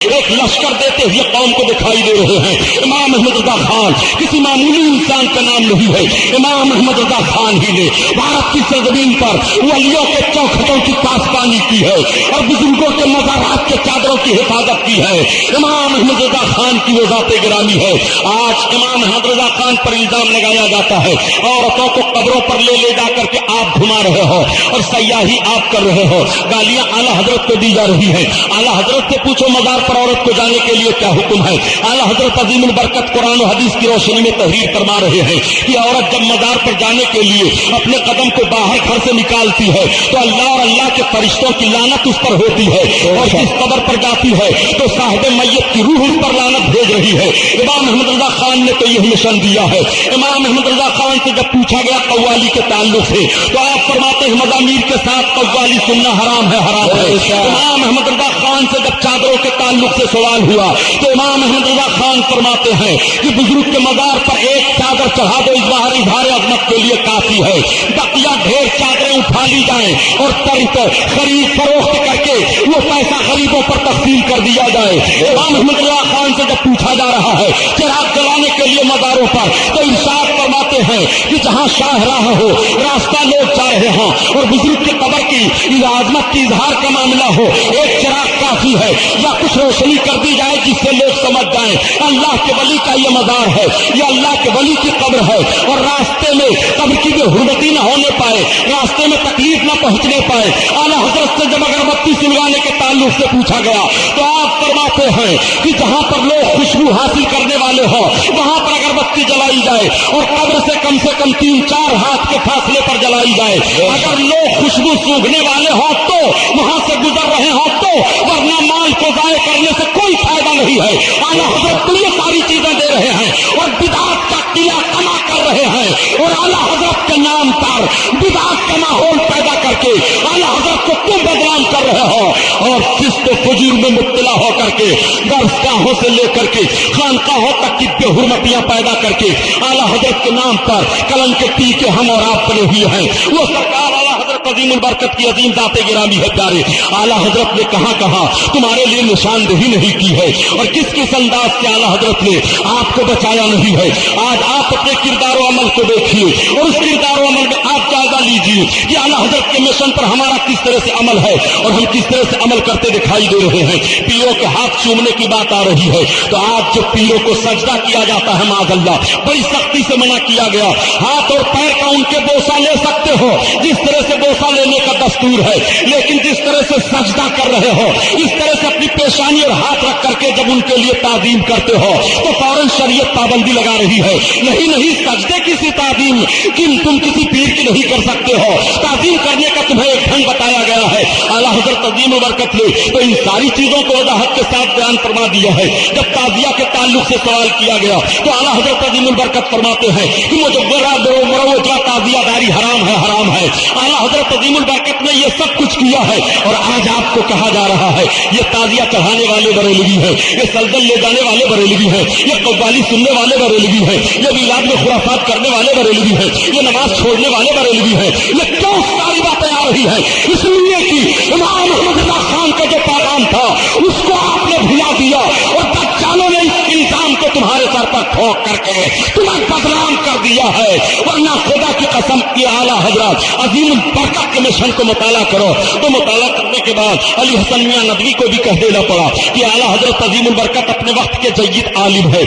ایک لشکر دیتے ہوئے قوم کو دکھائی دے رہے ہیں۔ امام احمد رضا خان کسی معمولی انسان کا نام نہیں ہے، امام احمد رضا خان ہی نے بھارت کی سرزمین پر ولیوں کے چوکھٹوں کی پاسبانی کی ہے اور بزرگوں کے مزارات کے چادروں کی حفاظت کی ہے۔ امام احمد رضا خان کی وہ ذات گرامی ہے۔ آج امام احمد رضا خان پر الزام لگایا جاتا ہے، عورتوں کو قبروں پر لے جا کر کے آپ گھما رہے ہو اور سیاحی آپ کر رہے ہو، گالیاں اعلیٰ حضرت کو دی جا رہی ہیں۔ اعلیٰ حضرت سے پوچھو مزار پر عورت کو جانے کے لیے کیا حکم ہے؟ اعلیٰ حضرت عظیم البرکت قرآن و حدیث کی روشنی میں تحریر فرما رہے ہیں کہ عورت جب مزار پر جانے کے لیے اپنے قدم کو باہر گھر سے نکالتی ہے تو اللہ اور اللہ کے فرشتوں کی لعنت اس پر ہوتی ہے، اور جس قبر پر جاتی ہے تو صاحب میت کی روح اس پر لعنت بھیج رہی ہے۔ امام احمد رضا خان نے تو یہی مشن دیا ہے۔ امام احمد رضا خان سے جب پوچھا گیا قوالی کے تعلق سے تو آپ فرماتے ہیں مزامیر کے ساتھ قوالی سننا حرام ہے، حرام ہے۔ امام احمد رضا خان سے جب چادروں کے تعلق سے سوال ہوا تو امام احمد رضا خان فرماتے ہیں کہ بزرگ کے مزار پر ایک چادر چڑھا دو، اظہار عظمت کے لیے کافی ہے، بقیہ ڈھیر چادریں اٹھا لی جائیں اور خرید فروخت کر کے وہ پیسہ غریبوں پر تقسیم کر دیا جائے۔ امام احمد رضا خان سے جب پوچھا جا رہا ہے چراغ جلانے کے لیے مزاروں پر تو ارشاد فرماتے ہیں کہ جہاں شاہراہ ہو، راستہ لوگ جا رہے ہوں اور بزرگ کی قبر کی عظمت کی اظہار کا معاملہ ہو، ایک چراغ کافی ہے یا کچھ روشنی کر دی جائے جس سے لوگ سمجھ جائیں اللہ کے ولی کا یہ مزار ہے، یہ اللہ کے ولی کی قبر ہے، اور راستے میں قبر کی بھی حرمتی نہ ہونے پائے، راستے میں تکلیف نہ پہنچنے پائے۔ اعلیٰ حضرت سے جب اگربتی سلوانے کے تعلق سے پوچھا گیا تو آپ فرماتے ہیں کہ جہاں پر لوگ خوشبو حاصل کرنے والے ہوں وہاں پر اگربتی جلائی جائے اور قبر سے کم 3-4 ہاتھ کے فاصلے پر جلائی جائے۔ اگر لوگ خوشبو سونگھنے والے ہوں تو وہاں سے گزر رہے ہوں تو، ورنہ مال کو ضائع کرنے سے کوئی فائدہ نہیں ہے۔ اعلیٰ حضرت تو یہ ساری چیزیں دے رہے ہیں اور بدعات کا قلعہ کما کر رہے ہیں، اور اعلیٰ حضرت کے نام پر بدعات کا ماحول پیدا کر کے اعلیٰ حضرت کو تم بدنام کر رہے ہو، اور فسق و فجور میں مبتلا ہو کر کے درسگاہوں سے لے کر کے خانقاہوں تک کی بے حرمتیاں پیدا کر کے اعلیٰ حضرت کے نام پر کلنگ کے ٹیکے ہم اور آپ بنے ہوئے ہیں۔ وہ سرکار اعلیٰ حضرت عظیم البرکت کی عظیم ذات گرامی ہے پیارے، اعلیٰ حضرت نے کہاں کہاں تمہارے لیے نشاندہی نہیں کی ہے اور کس کس انداز سے اعلیٰ حضرت نے آپ کو بچایا نہیں ہے۔ آج آپ اپنے کردار و عمل کو دیکھیے اور اس کردار و عمل میں آپ جائزہ لیجیے کہ اعلیٰ حضرت کے مشن پر ہمارا کس طرح سے عمل ہے اور ہم کس طرح سے عمل کرتے دکھائی دے رہے ہیں۔ پیروں کے ہاتھ چومنے کی بات آ رہی ہے تو آج جو پیروں کو سجدہ کیا جاتا ہے معاذ اللہ بڑی سختی سے منع کیا گیا۔ ہاتھ اور پیر کا ان کے بوسہ لے سکتے ہو جس طرح سے بوسہ لینے کا دستور ہے، لیکن جس طرح سے سجدہ کر رہے ہو اس طرح سے اپنی پیشانی اور ہاتھ رکھ کر کے جب ان کے لیے تعظیم کرتے ہو تو فوراً شریعت پابندی لگا رہی ہے، نہیں سجدے کسی تعظیم کہ تم کسی پیر کی نہیں کر سکتے ہو، تعظیم کرنے کا تمہیں ایک ڈھنگ بتایا گیا ہے۔ اعلیٰ حضرت عظیم البرکت نے تو ان ساری چیزوں کو وضاحت کے ساتھ بیان فرما دیا ہے۔ جب تعزیہ کے تعلق سے سوال کیا گیا تو اعلیٰ حضرت عظیم البرکت فرماتے ہیں کہ مروجہ تعزیہ داری حرام ہے، حرام ہے۔ اعلیٰ حضرت عظیم البرکت نے یہ سب کچھ کیا ہے اور آج آپ کو کہا جا رہا ہے یہ تعزیہ چڑھانے والے بریلوی ہیں، یہ سلطن لے جانے والے بریلوی ہیں، یہ قوالی سننے والے بریلوی ہیں، یہ میلاد میں خرافات کرنے والے بریلوی ہیں، یہ نماز چھوڑنے والے بریلوی ہیں۔ یہ کیوں ساری باتیں آ رہی ہیں؟ اس لیے کہ امام احمد رضا خان کا جو پیغام تھا اس کو آپ نے بھلا دیا اور دجالوں نے اس الزام کو تمہارے سر پر ٹھوک کر کے تمہیں بدنام کر دیا ہے۔ ورنہ خدا کی قسم کی اعلیٰ حضرت عظیم البرکت کے مشن کو مطالعہ کرو تو مطالعہ کرنے کے بعد علی حسن میاں ندوی کو بھی کہہ دینا پڑا کہ اعلیٰ حضرت عظیم البرکت اپنے وقت کے جید عالم ہے۔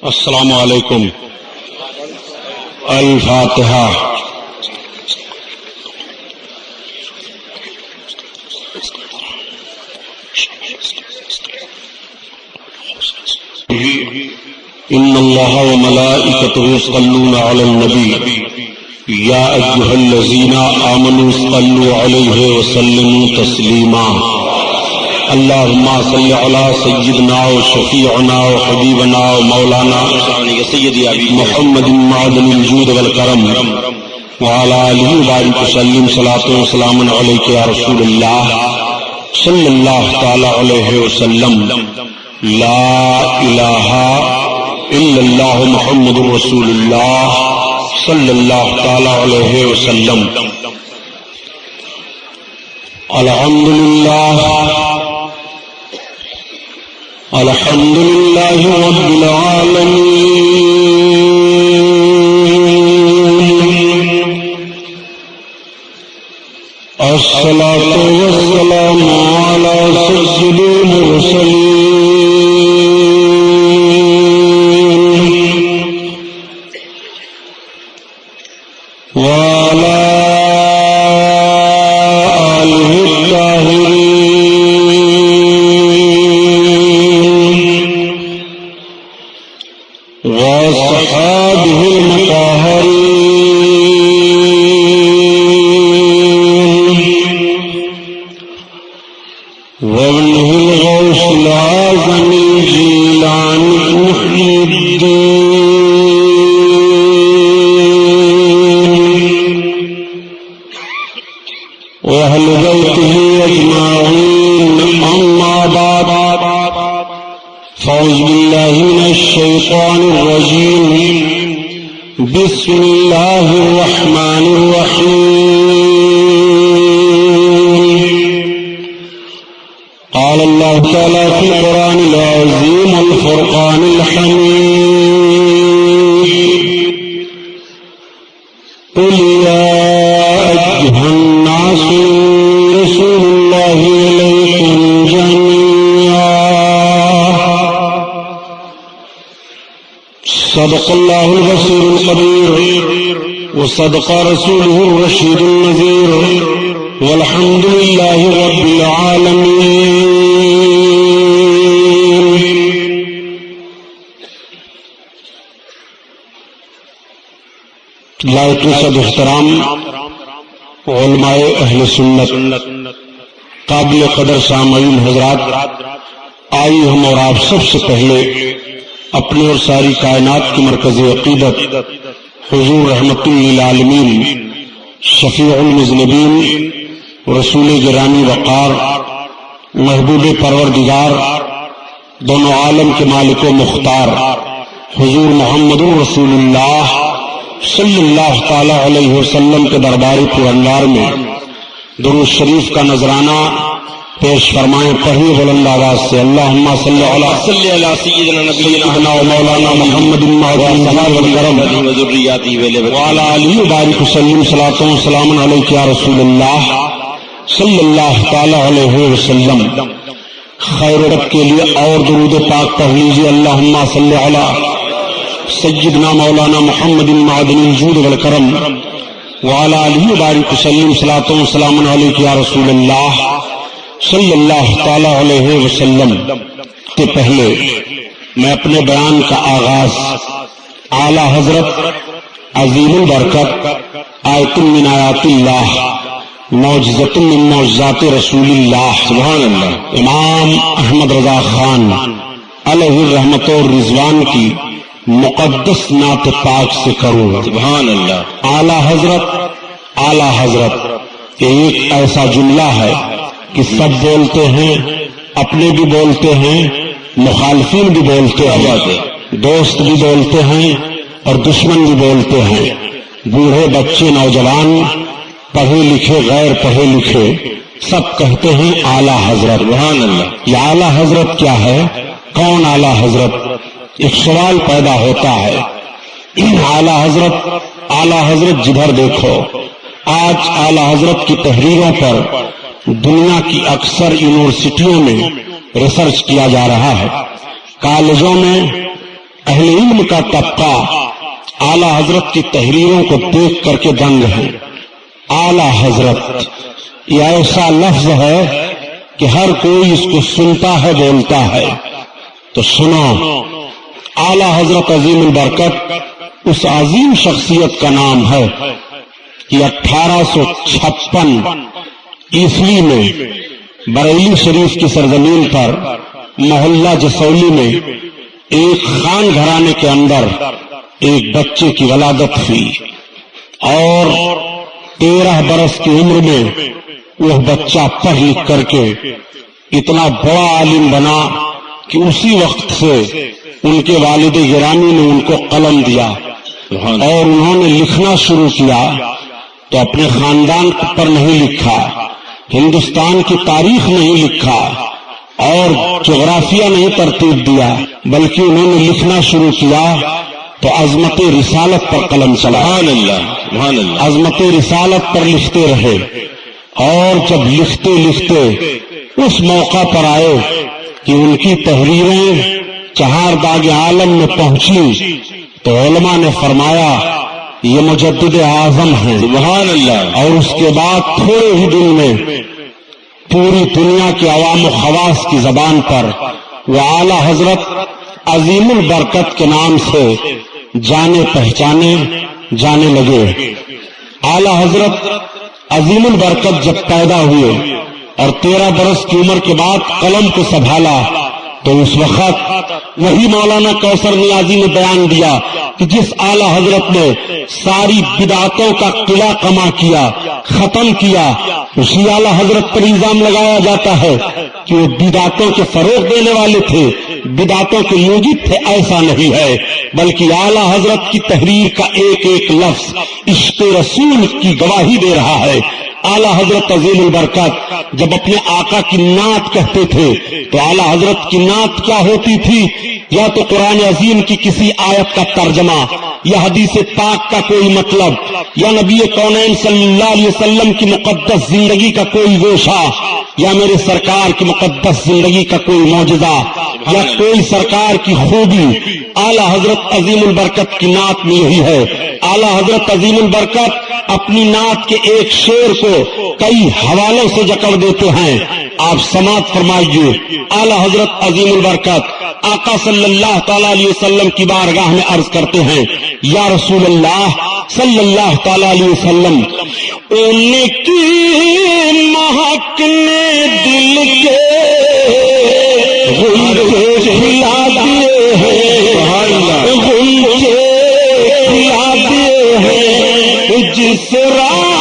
السلام علیکم۔ الفاتحہ۔ ان اللہ وملائکتہ یصلون علی النبی یا ایھا الذین آمنوا صلوا علیہ وسلموا تسلیما۔ اللہم صل علی سیدنا و شفیعنا و حبیبنا و مولانا محمد معدن الجود والکرم وعلی آلہ وبارک وسلم صلاۃ و سلام علیک یا رسول اللہ صلی اللہ تعالی علیہ وسلم۔ لا الہ الا اللہ محمد رسول اللہ صلی اللہ تعالی علیہ وسلم۔ الحمدللہ الحمد لله رب العالمين الصلاة والسلام على سيد المرسلين وعلى آله الطاهرين وأصحابه المطهرين وابنه الغوث الأعظم الجيلاني محي الدين وأهل بيته أجمعين أما بعد فأعوذ بالله من الشيطان الرجيم بسم الله الرحمن الرحيم قال الله تعالى في القرآن العظيم والفرقان الحميد قل يا أيها الناس رسول الله إليكم جميعا صدق الله البصير الخبير وصدق رسوله الرشيد النذير والحمد لله رب العالمين. لائق صد احترام علماء اہل سنت، قابل قدر سامعین حضرات، آئیے ہم اور آپ سب سے پہلے اپنے اور ساری کائنات کی مرکزی عقیدت حضور رحمت للعالمین شفیع المذنبین رسول گرامی وقار محبوب پروردگار دونوں عالم کے مالک و مختار حضور محمد رسول اللہ صلی اللہ تعالی علیہ وسلم کے درباری پرانوار میں درود شریف کا نذرانہ پیش فرمائیں. پڑھیے بلند آواز سے اللہم صلی علی سیدنا نبینا و مولانا محمد وعلی آلہ وبارک وسلم صلاۃ و سلام علیک یا رسول اللہ صلی اللہ تعالی علیہ وسلم. خیر رب کے لیے اور درود پاک پڑھ لیجیے. اللہم صلی علی سیدنا مولانا محمد معدن الجود والکرم وعلی آلہ وبارک وسلم صلاۃ و سلام علیک یا رسول اللہ صلی اللہ تعالی علیہ وسلم. کے پہلے میں اپنے بیان کا آغاز اعلی حضرت عظیم البرکت آیت من آیات اللہ معجزۃ من معجزات رسول اللہ سبحان اللہ امام احمد رضا خان علیہ الرحمت و رضوان کی مقدس نعت پاک سے کروں. سبحان اللہ. اعلی حضرت یہ ایک ایسا جملہ ہے کہ سب بولتے ہیں، اپنے بھی بولتے ہیں، مخالفین بھی بولتے ہیں، دوست بھی بولتے ہیں اور دشمن بھی بولتے ہیں، بوڑھے بچے نوجوان پڑھے لکھے غیر پڑھے لکھے سب کہتے ہیں اعلی حضرت. سبحان اللہ. یہ اعلی حضرت کیا ہے؟ کون اعلی حضرت؟ ایک سوال پیدا ہوتا ہے. اعلی حضرت جدھر دیکھو آج اعلی حضرت کی تحریروں پر دنیا کی اکثر یونیورسٹیوں میں ریسرچ کیا جا رہا ہے. کالجوں میں اہل علم کا طبقہ اعلی حضرت کی تحریروں کو دیکھ کر کے دنگ ہے. اعلی حضرت یہ ایسا لفظ ہے کہ ہر کوئی اس کو سنتا ہے بولتا ہے. تو سنو، اعلی حضرت عظیم البرکت اس عظیم شخصیت کا نام ہے کہ 1856 عیسوی میں بریلی شریف کی سرزمین پر محلہ جسولی میں ایک خان گھرانے کے اندر ایک بچے کی ولادت ہوئی اور 13 برس کی عمر میں وہ بچہ پڑھ لکھ کر کے اتنا بڑا عالم بنا کہ اسی وقت سے ان کے والد گرامی نے ان کو قلم دیا اور انہوں نے لکھنا شروع کیا. تو اپنے خاندان پر نہیں لکھا، ہندوستان کی تاریخ نہیں لکھا، اور جغرافیہ نہیں ترتیب دیا بلکہ انہوں نے لکھنا شروع کیا تو عظمت رسالت پر قلم چلا. سبحان اللہ سبحان اللہ. عظمت رسالت پر لکھتے رہے اور جب لکھتے لکھتے اس موقع پر آئے کہ ان کی تحریریں چہار باغ عالم میں پہنچی تو علماء نے فرمایا یہ مجدد اعظم ہیں. سبحان اللہ. اور اس کے بعد تھوڑے ہی دن میں پوری دنیا کے عوام و خواص کی زبان پر وہ اعلی حضرت عظیم البرکت کے نام سے جانے پہچانے جانے لگے. اعلی حضرت عظیم البرکت جب پیدا ہوئے اور 13 برس کی عمر کے بعد قلم کو سنبھالا تو اس وقت وہی مولانا کوثر نیازی نے بیان دیا کہ جس اعلی حضرت نے ساری بدعتوں کا قلعہ کما کیا ختم کیا اسی اعلی حضرت پر الزام لگایا جاتا ہے کہ وہ بدعتوں کے فروغ دینے والے تھے، بدعتوں کے موجب تھے. ایسا نہیں ہے بلکہ اعلی حضرت کی تحریر کا ایک ایک لفظ عشق رسول کی گواہی دے رہا ہے. اعلی حضرت عظیم البرکت جب اپنے آقا کی نعت کہتے تھے تو اعلی حضرت کی نعت کیا ہوتی تھی؟ یا تو قرآن عظیم کی کسی آیت کا ترجمہ یا حدیث پاک کا کوئی مطلب یا نبی کونین صلی اللہ علیہ وسلم کی مقدس زندگی کا کوئی گوشہ یا میرے سرکار کی مقدس زندگی کا کوئی معجزہ یا کوئی سرکار کی خوبی. اعلی حضرت عظیم البرکت کی نعت میں یہی ہے. اعلی حضرت عظیم البرکت اپنی نعت کے ایک شعر کو کئی حوالوں سے جکڑ دیتے ہیں. آپ سماعت فرمائیے. اعلی حضرت عظیم البرکت آقا صلی اللہ تعالی علیہ وسلم کی بارگاہ میں عرض کرتے ہیں یا رسول اللہ صلی اللہ تعالی علیہ وسلم ان کی مہک نے دل کے غنچے کھلا دیے ہیں، غنچے کھلا دیے ہیں، جس راہ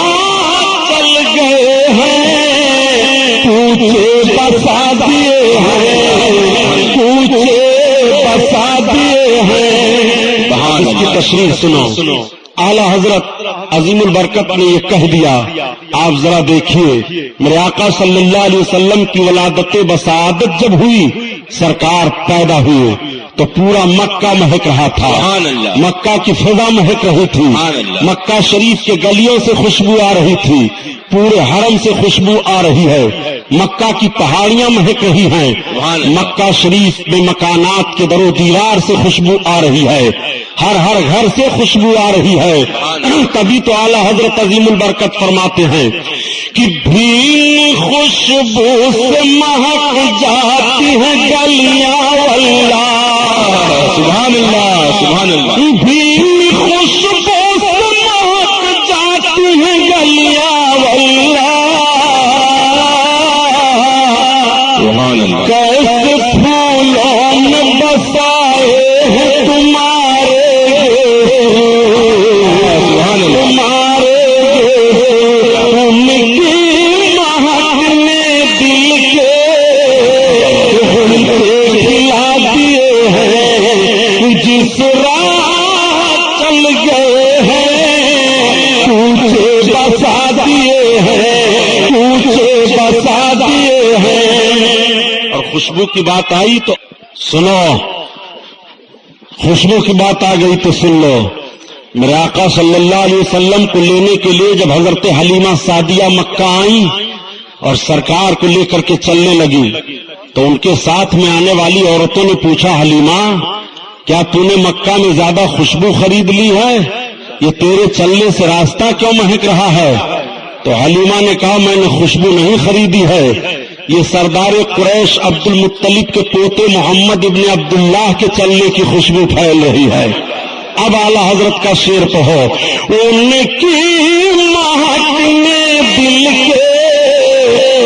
چل گئے ہیں پوچھے بسا دیے ہیں، پوچھے بسا دیے ہیں. اس کی تشریح سنو. اعلی حضرت عظیم البرکت نے یہ کہہ دیا. آپ ذرا دیکھیے میرے آقا صلی اللہ علیہ وسلم کی ولادت بسعادت جب ہوئی سرکار پیدا ہوئے تو پورا مکہ مہک رہا تھا. مکہ کی فضا مہک رہی تھی. مکہ شریف کے گلیوں سے خوشبو آ رہی تھی، پورے حرم سے خوشبو آ رہی ہے. مکہ کی پہاڑیاں مہک رہی ہیں. مکہ شریف میں مکانات کے در و دیوار سے خوشبو آ رہی ہے، ہر گھر سے خوشبو آ رہی ہے. تبھی تو اعلی حضرت عظیم البرکت فرماتے ہیں کہ بھی خوشبو سے مہک جاتی ہیں گلیاں واللہ. سبحان اللہ سبحان اللہ. بھی خوشبو سے مہک جاتی ہیں گلیاں واللہ. سبحان اللہ. کیسے پھولوں میں بسائے ہیں تمہارے تمہارے ان کی مہک نے دل کے غنچے کھلا دیے ہیں، جس راہ چل گئے ہیں پوچھے بسا دیے ہیں، پوچھے بسا دیے ہیں. اور خوشبو کی بات آئی تو سنو، خوشبو کی بات آ گئی تو سن لو. میرے آقا صلی اللہ علیہ وسلم کو لینے کے لیے جب حضرت حلیمہ سعدیہ مکہ آئیں اور سرکار کو لے کر کے چلنے لگی تو ان کے ساتھ میں آنے والی عورتوں نے پوچھا حلیمہ کیا تو نے مکہ میں زیادہ خوشبو خرید لی ہے؟ یہ تیرے چلنے سے راستہ کیوں مہک رہا ہے؟ تو حلیمہ نے کہا میں نے خوشبو نہیں خریدی ہے، یہ سردار قریش عبد المطلب کے پوتے محمد ابن عبداللہ کے چلنے کی خوشبو پھیل رہی ہے. اب اعلی حضرت کا شعر پڑھو. ان کی مہک نے دل کے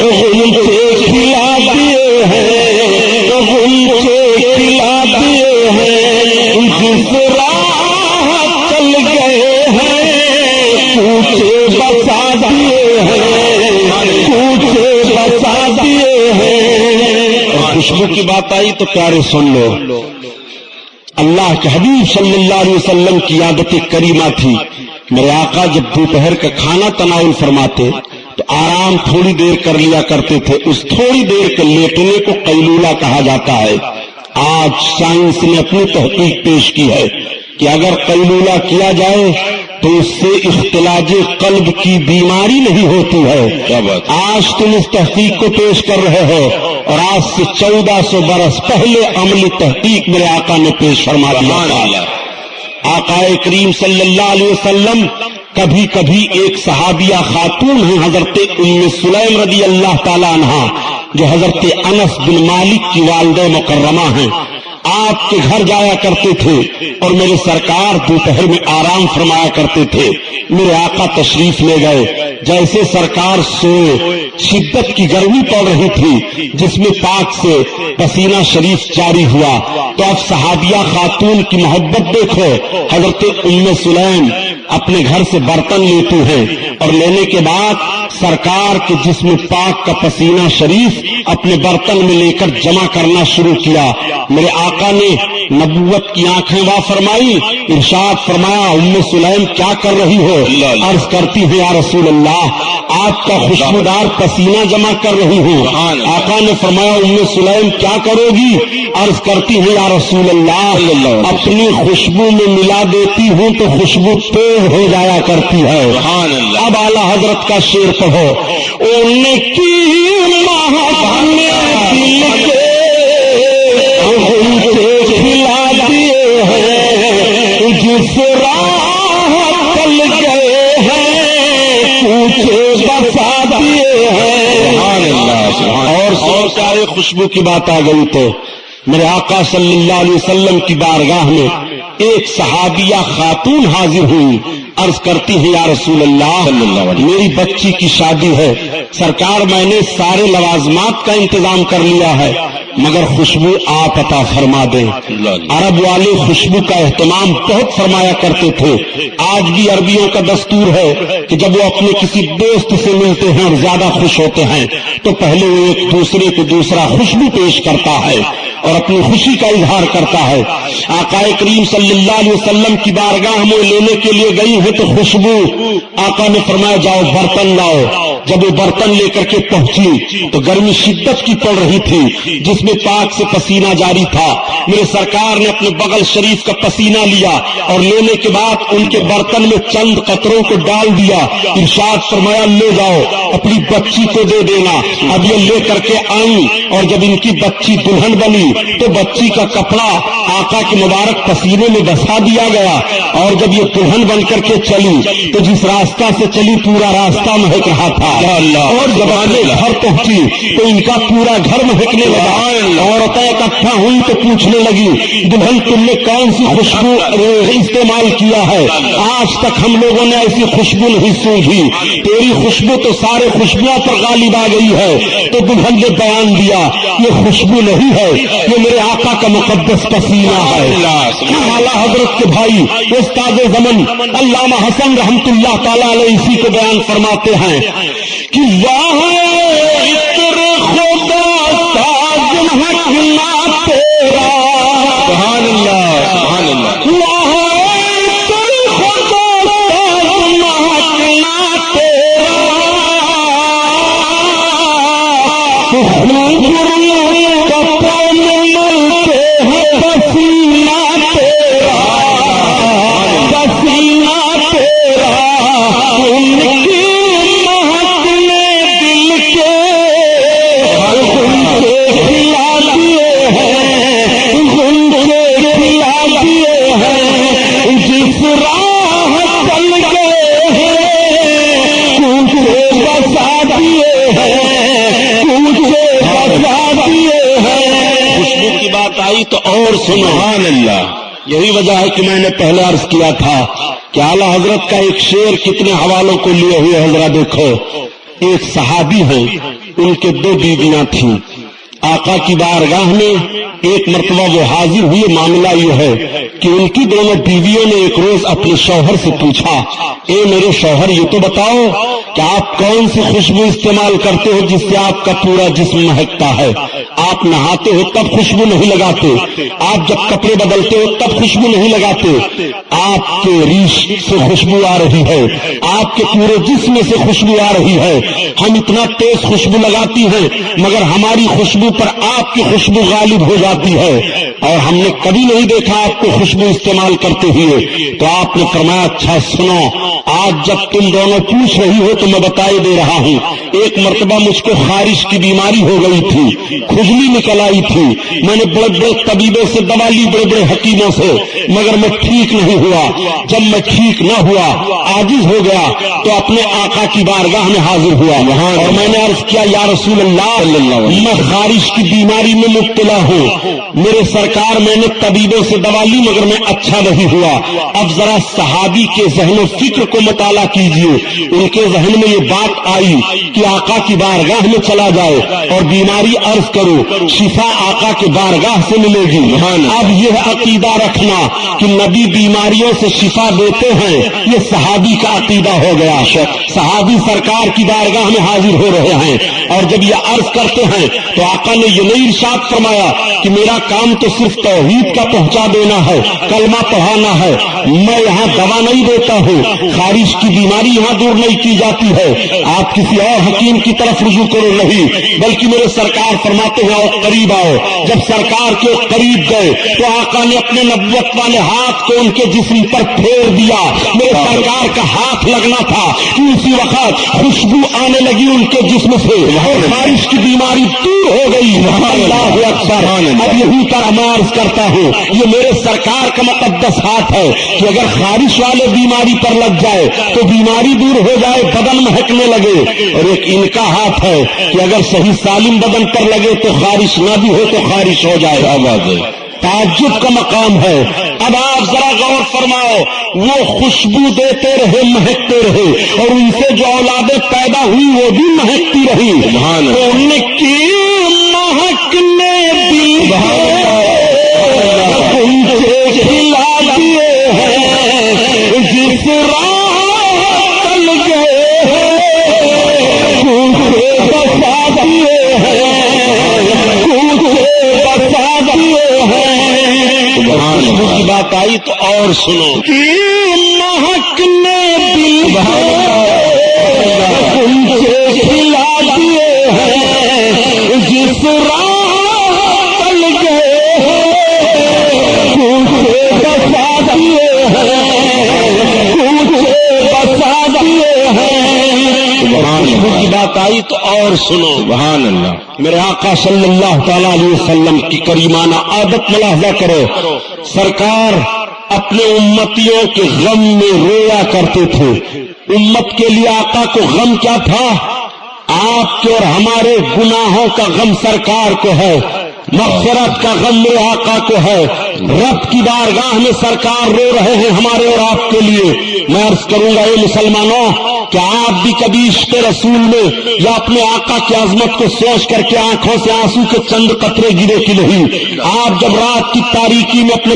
غنچے کھلا دیے ہیں، غنچے کھلا دیے ہیں، جس راہ چل گئے ہیں پوچھے بسا دیے ہیں، پوچھے بسا دیے ہیں. اور خوشبو کی بات آئی تو پیارے سن لو. اللہ کے حبیب صلی اللہ علیہ وسلم کی عادت کریمہ تھی میرے آقا جب دوپہر کا کھانا تناول فرماتے تو آرام تھوڑی دیر کر لیا کرتے تھے. اس تھوڑی دیر کے لیٹنے کو قیلولہ کہا جاتا ہے. آج سائنس نے اپنی تحقیق پیش کی ہے کہ اگر قیلولہ کیا جائے تو اس سے اختلاج قلب کی بیماری نہیں ہوتی ہے. کیا بات؟ آج تم اس تحقیق کو پیش کر رہے ہو اور آج سے 1400 برس پہلے عملی تحقیق میرے آقا نے پیش فرما دیا. آقا کریم صلی اللہ علیہ وسلم کبھی کبھی ایک صحابیہ خاتون ہیں حضرت ام سلیم رضی اللہ تعالی عنہا جو حضرت انس بن مالک کی والدہ مکرمہ ہیں. آپ کے گھر جایا کرتے تھے اور میرے سرکار دوپہر میں آرام فرمایا کرتے تھے. میرے آقا تشریف لے گئے. جیسے سرکار سوئے شدت کی گرمی پڑ رہی تھی جس میں پاک سے پسینہ شریف جاری ہوا. تو اب صحابیہ خاتون کی محبت دیکھو. حضرت ام سلیم اپنے گھر سے برتن لیتی ہیں اور لینے کے بعد سرکار کے جسم پاک کا پسینہ شریف اپنے برتن میں لے کر جمع کرنا شروع کیا. میرے آقا نے نبوت کی آنکھیں وا فرمائی. ارشاد فرمایا ام سلیم کیا کر رہی ہو؟ عرض کرتی ہے یا رسول اللہ آپ کا خوشبودار پسینہ جمع کر رہی ہوں. آقا نے فرمایا ام سلیم کیا کرو گی؟ عرض کرتی ہے یا رسول اللہ اپنی خوشبو میں ملا دیتی ہوں تو خوشبو تیز ہو جایا کرتی ہے. اب اعلیٰ حضرت کا شعر پڑھو. ان کی کھلا دیے ہیں جس راہ چل گئے ہیں پوچھے بسا دیے ہیں. اور سارے خوشبو کی بات آ گئی تو میرے آقا صلی اللہ علیہ وسلم کی بارگاہ میں ایک صحابیہ خاتون حاضر ہوئی. عرض کرتی ہے یا رسول اللہ میری بچی کی شادی ہے. سرکار میں نے سارے لوازمات کا انتظام کر لیا ہے مگر خوشبو آپ عطا فرما دیں. عرب والے خوشبو کا اہتمام بہت فرمایا کرتے تھے. آج بھی عربیوں کا دستور ہے کہ جب وہ اپنے کسی دوست سے ملتے ہیں اور زیادہ خوش ہوتے ہیں تو پہلے وہ ایک دوسرے کو دوسرا خوشبو پیش کرتا ہے اور اپنی خوشی کا اظہار کرتا ہے. آقا کریم صلی اللہ علیہ وسلم کی بارگاہ میں لینے کے لیے گئی ہے تو خوشبو آقا نے فرمایا جاؤ برتن لاؤ. جب وہ برتن لے کر کے پہنچی تو گرمی شدت کی پڑ رہی تھی جس میں پاک سے پسینہ جاری تھا. میرے سرکار نے اپنے بغل شریف کا پسینہ لیا اور لینے کے بعد ان کے برتن میں چند قطروں کو ڈال دیا. ارشاد فرمایا لے جاؤ اپنی بچی کو دے دینا. اب یہ لے کر کے آئی اور جب ان کی بچی دلہن بنی تو بچی کا کپڑا آقا کے مبارک پسینے میں بسا دیا گیا. اور جب یہ دلہن بن کر کے چلی تو جس راستہ سے چلی پورا راستہ مہک رہا تھا. اور جب گھر پہنچی تو ان کا پورا گھر مہکنے لگا. عورتیں اکٹھا ہوئی تو پوچھنے لگی دلہن تم نے کون سی خوشبو استعمال کیا ہے؟ آج تک ہم لوگوں نے ایسی خوشبو نہیں سونگھی. تیری خوشبو تو سارے خوشبوؤں پر غالب آ گئی ہے. تو دلہن نے بیان دیا یہ خوشبو نہیں ہے یہ میرے آقا کا مقدس پسینہ ہے. اعلیٰ حضرت کے بھائی استاد زمن علامہ حسن رحمت اللہ تعالی علیہ اسی کو بیان فرماتے ہیں کہ تیرا سبحان اللہ سبحان اللہ تو اور سبحان اللہ. یہی وجہ ہے کہ میں نے پہلے عرض کیا تھا کہ اعلیٰ حضرت کا ایک شعر کتنے حوالوں کو لیے ہوئے حضرت دیکھو. ایک صحابی ہیں ان کے 2 بیویاں تھیں. آقا کی بارگاہ میں ایک مرتبہ وہ حاضر ہوئی. معاملہ یہ ہے کہ ان کی دونوں بیویوں نے ایک روز اپنے شوہر سے پوچھا اے میرے شوہر یہ تو بتاؤ کہ آپ کون سی خوشبو استعمال کرتے ہو جس سے آپ کا پورا جسم مہکتا ہے؟ آپ نہاتے ہو تب خوشبو نہیں لگاتے، آپ جب کپڑے بدلتے ہو تب خوشبو نہیں لگاتے، آپ کے ریش سے خوشبو آ رہی ہے، آپ کے پورے جسم سے خوشبو آ رہی ہے۔ ہم اتنا تیز خوشبو لگاتی ہیں مگر ہماری خوشبو پر آپ کی خوشبو غالب ہو جاتی ہے، اور ہم نے کبھی نہیں دیکھا آپ کو خوشبو استعمال کرتے ہوئے۔ تو آپ نے فرمایا اچھا سنو، آج جب تم دونوں پوچھ رہی ہو تو میں بتائی دے رہا ہوں۔ ایک مرتبہ مجھ کو خارش کی بیماری ہو گئی تھی، کھجلی نکل آئی تھی، میں نے بڑے بڑے طبیبوں سے دوا لی، بڑے بڑے حکیموں سے، مگر میں ٹھیک نہیں ہوا۔ جب میں ٹھیک نہ ہوا، عاجز ہو گیا، تو اپنے آقا کی بارگاہ میں حاضر ہوا اور میں نے عرض کیا یا رسول اللہ، میں خارش کی بیماری میں مبتلا ہوں، میرے سرکار میں نے طبیبوں سے دوا لی مگر میں اچھا نہیں ہوا۔ اب ذرا صحابی کے ذہن و فکر کو مطالعہ کیجئے، ان کے ذہن میں یہ بات آئی کہ آقا کی بارگاہ میں چلا جائے اور بیماری عرض کرو، شفا آقا کے بارگاہ سے ملے گی۔ اب یہ عقیدہ رکھنا کہ نبی بیماریوں سے شفا دیتے ہیں، یہ صحابی کا عقیدہ ہو گیا۔ صحابی سرکار کی بارگاہ میں حاضر ہو رہے ہیں اور جب یہ عرض کرتے ہیں تو آقا نے یہ نہیں ارشاد فرمایا کہ میرا کام تو صرف توحید کا پہنچا دینا ہے، کلمہ پڑھانا ہے، میں یہاں دوا نہیں دیتا ہوں، خارش کی بیماری یہاں دور نہیں کی جاتی ہے، آپ کسی اور حکیم کی طرف رجوع کرو، نہیں، بلکہ میرے سرکار فرماتے ہیں آؤ قریب آؤ۔ جب سرکار کے قریب گئے تو آقا نے اپنے نبوت والے ہاتھ کو ان کے جسم پر پھیر دیا، میرے سرکار کا ہاتھ لگنا تھا کہ اسی وقت خوشبو آنے لگی ان کے جسم سے اور خارش کی بیماری دور ہو گئی۔ اللہ اکبر۔ اب یہی پر عرض کرتا ہوں، یہ میرے سرکار کا مقدس ہاتھ ہے کہ اگر خارش والے بیماری پر لگ جائے تو بیماری دور ہو جائے، بدن مہکنے لگے، اور ایک ان کا ہاتھ ہے کہ اگر صحیح سالم بدن پر لگے تو خارش نہ بھی ہو تو خارش ہو جائے۔ آواز تعجب کا مقام ہے۔ اب آپ ذرا غور فرماؤ، وہ خوشبو دیتے رہے، مہکتے رہے، اور ان سے جو اولادیں پیدا ہوئی وہ بھی مہکتی رہی، ان کی مہکنے بھی کھلا دیے ہیں جس راہ چل گئے، بسا دیے ہیں، بسا دیے ہیں۔ کی بات آئی تو اور سنو، مہکنے دل ان سے کھلا دیے ہیں جس راہ چل گئے، بسا دیے ہیں، بسا دیے ہیں۔ کی بات آئی تو اور سنو، سبحان اللہ۔ میرے آقا صلی اللہ تعالی علیہ وسلم کی کریمانہ عادت ملاحظہ کرو، سرکار اپنے امتیوں کے غم میں رویا کرتے تھے۔ امت کے لیے آقا کو غم کیا تھا؟ آپ کے اور ہمارے گناہوں کا غم سرکار کو ہے، مغفرت کا غم میرے آقا کو ہے۔ رب کی بارگاہ میں سرکار رو رہے ہیں ہمارے اور آپ کے لیے۔ میں عرض کروں گا اے مسلمانوں کہ آپ بھی کبھی عشق رسول میں یا اپنے آقا کی عظمت کو سوچ کر کے آنکھوں سے آنسو کے چند قطرے گرے کہ نہیں؟ آپ جب رات کی تاریکی میں اپنے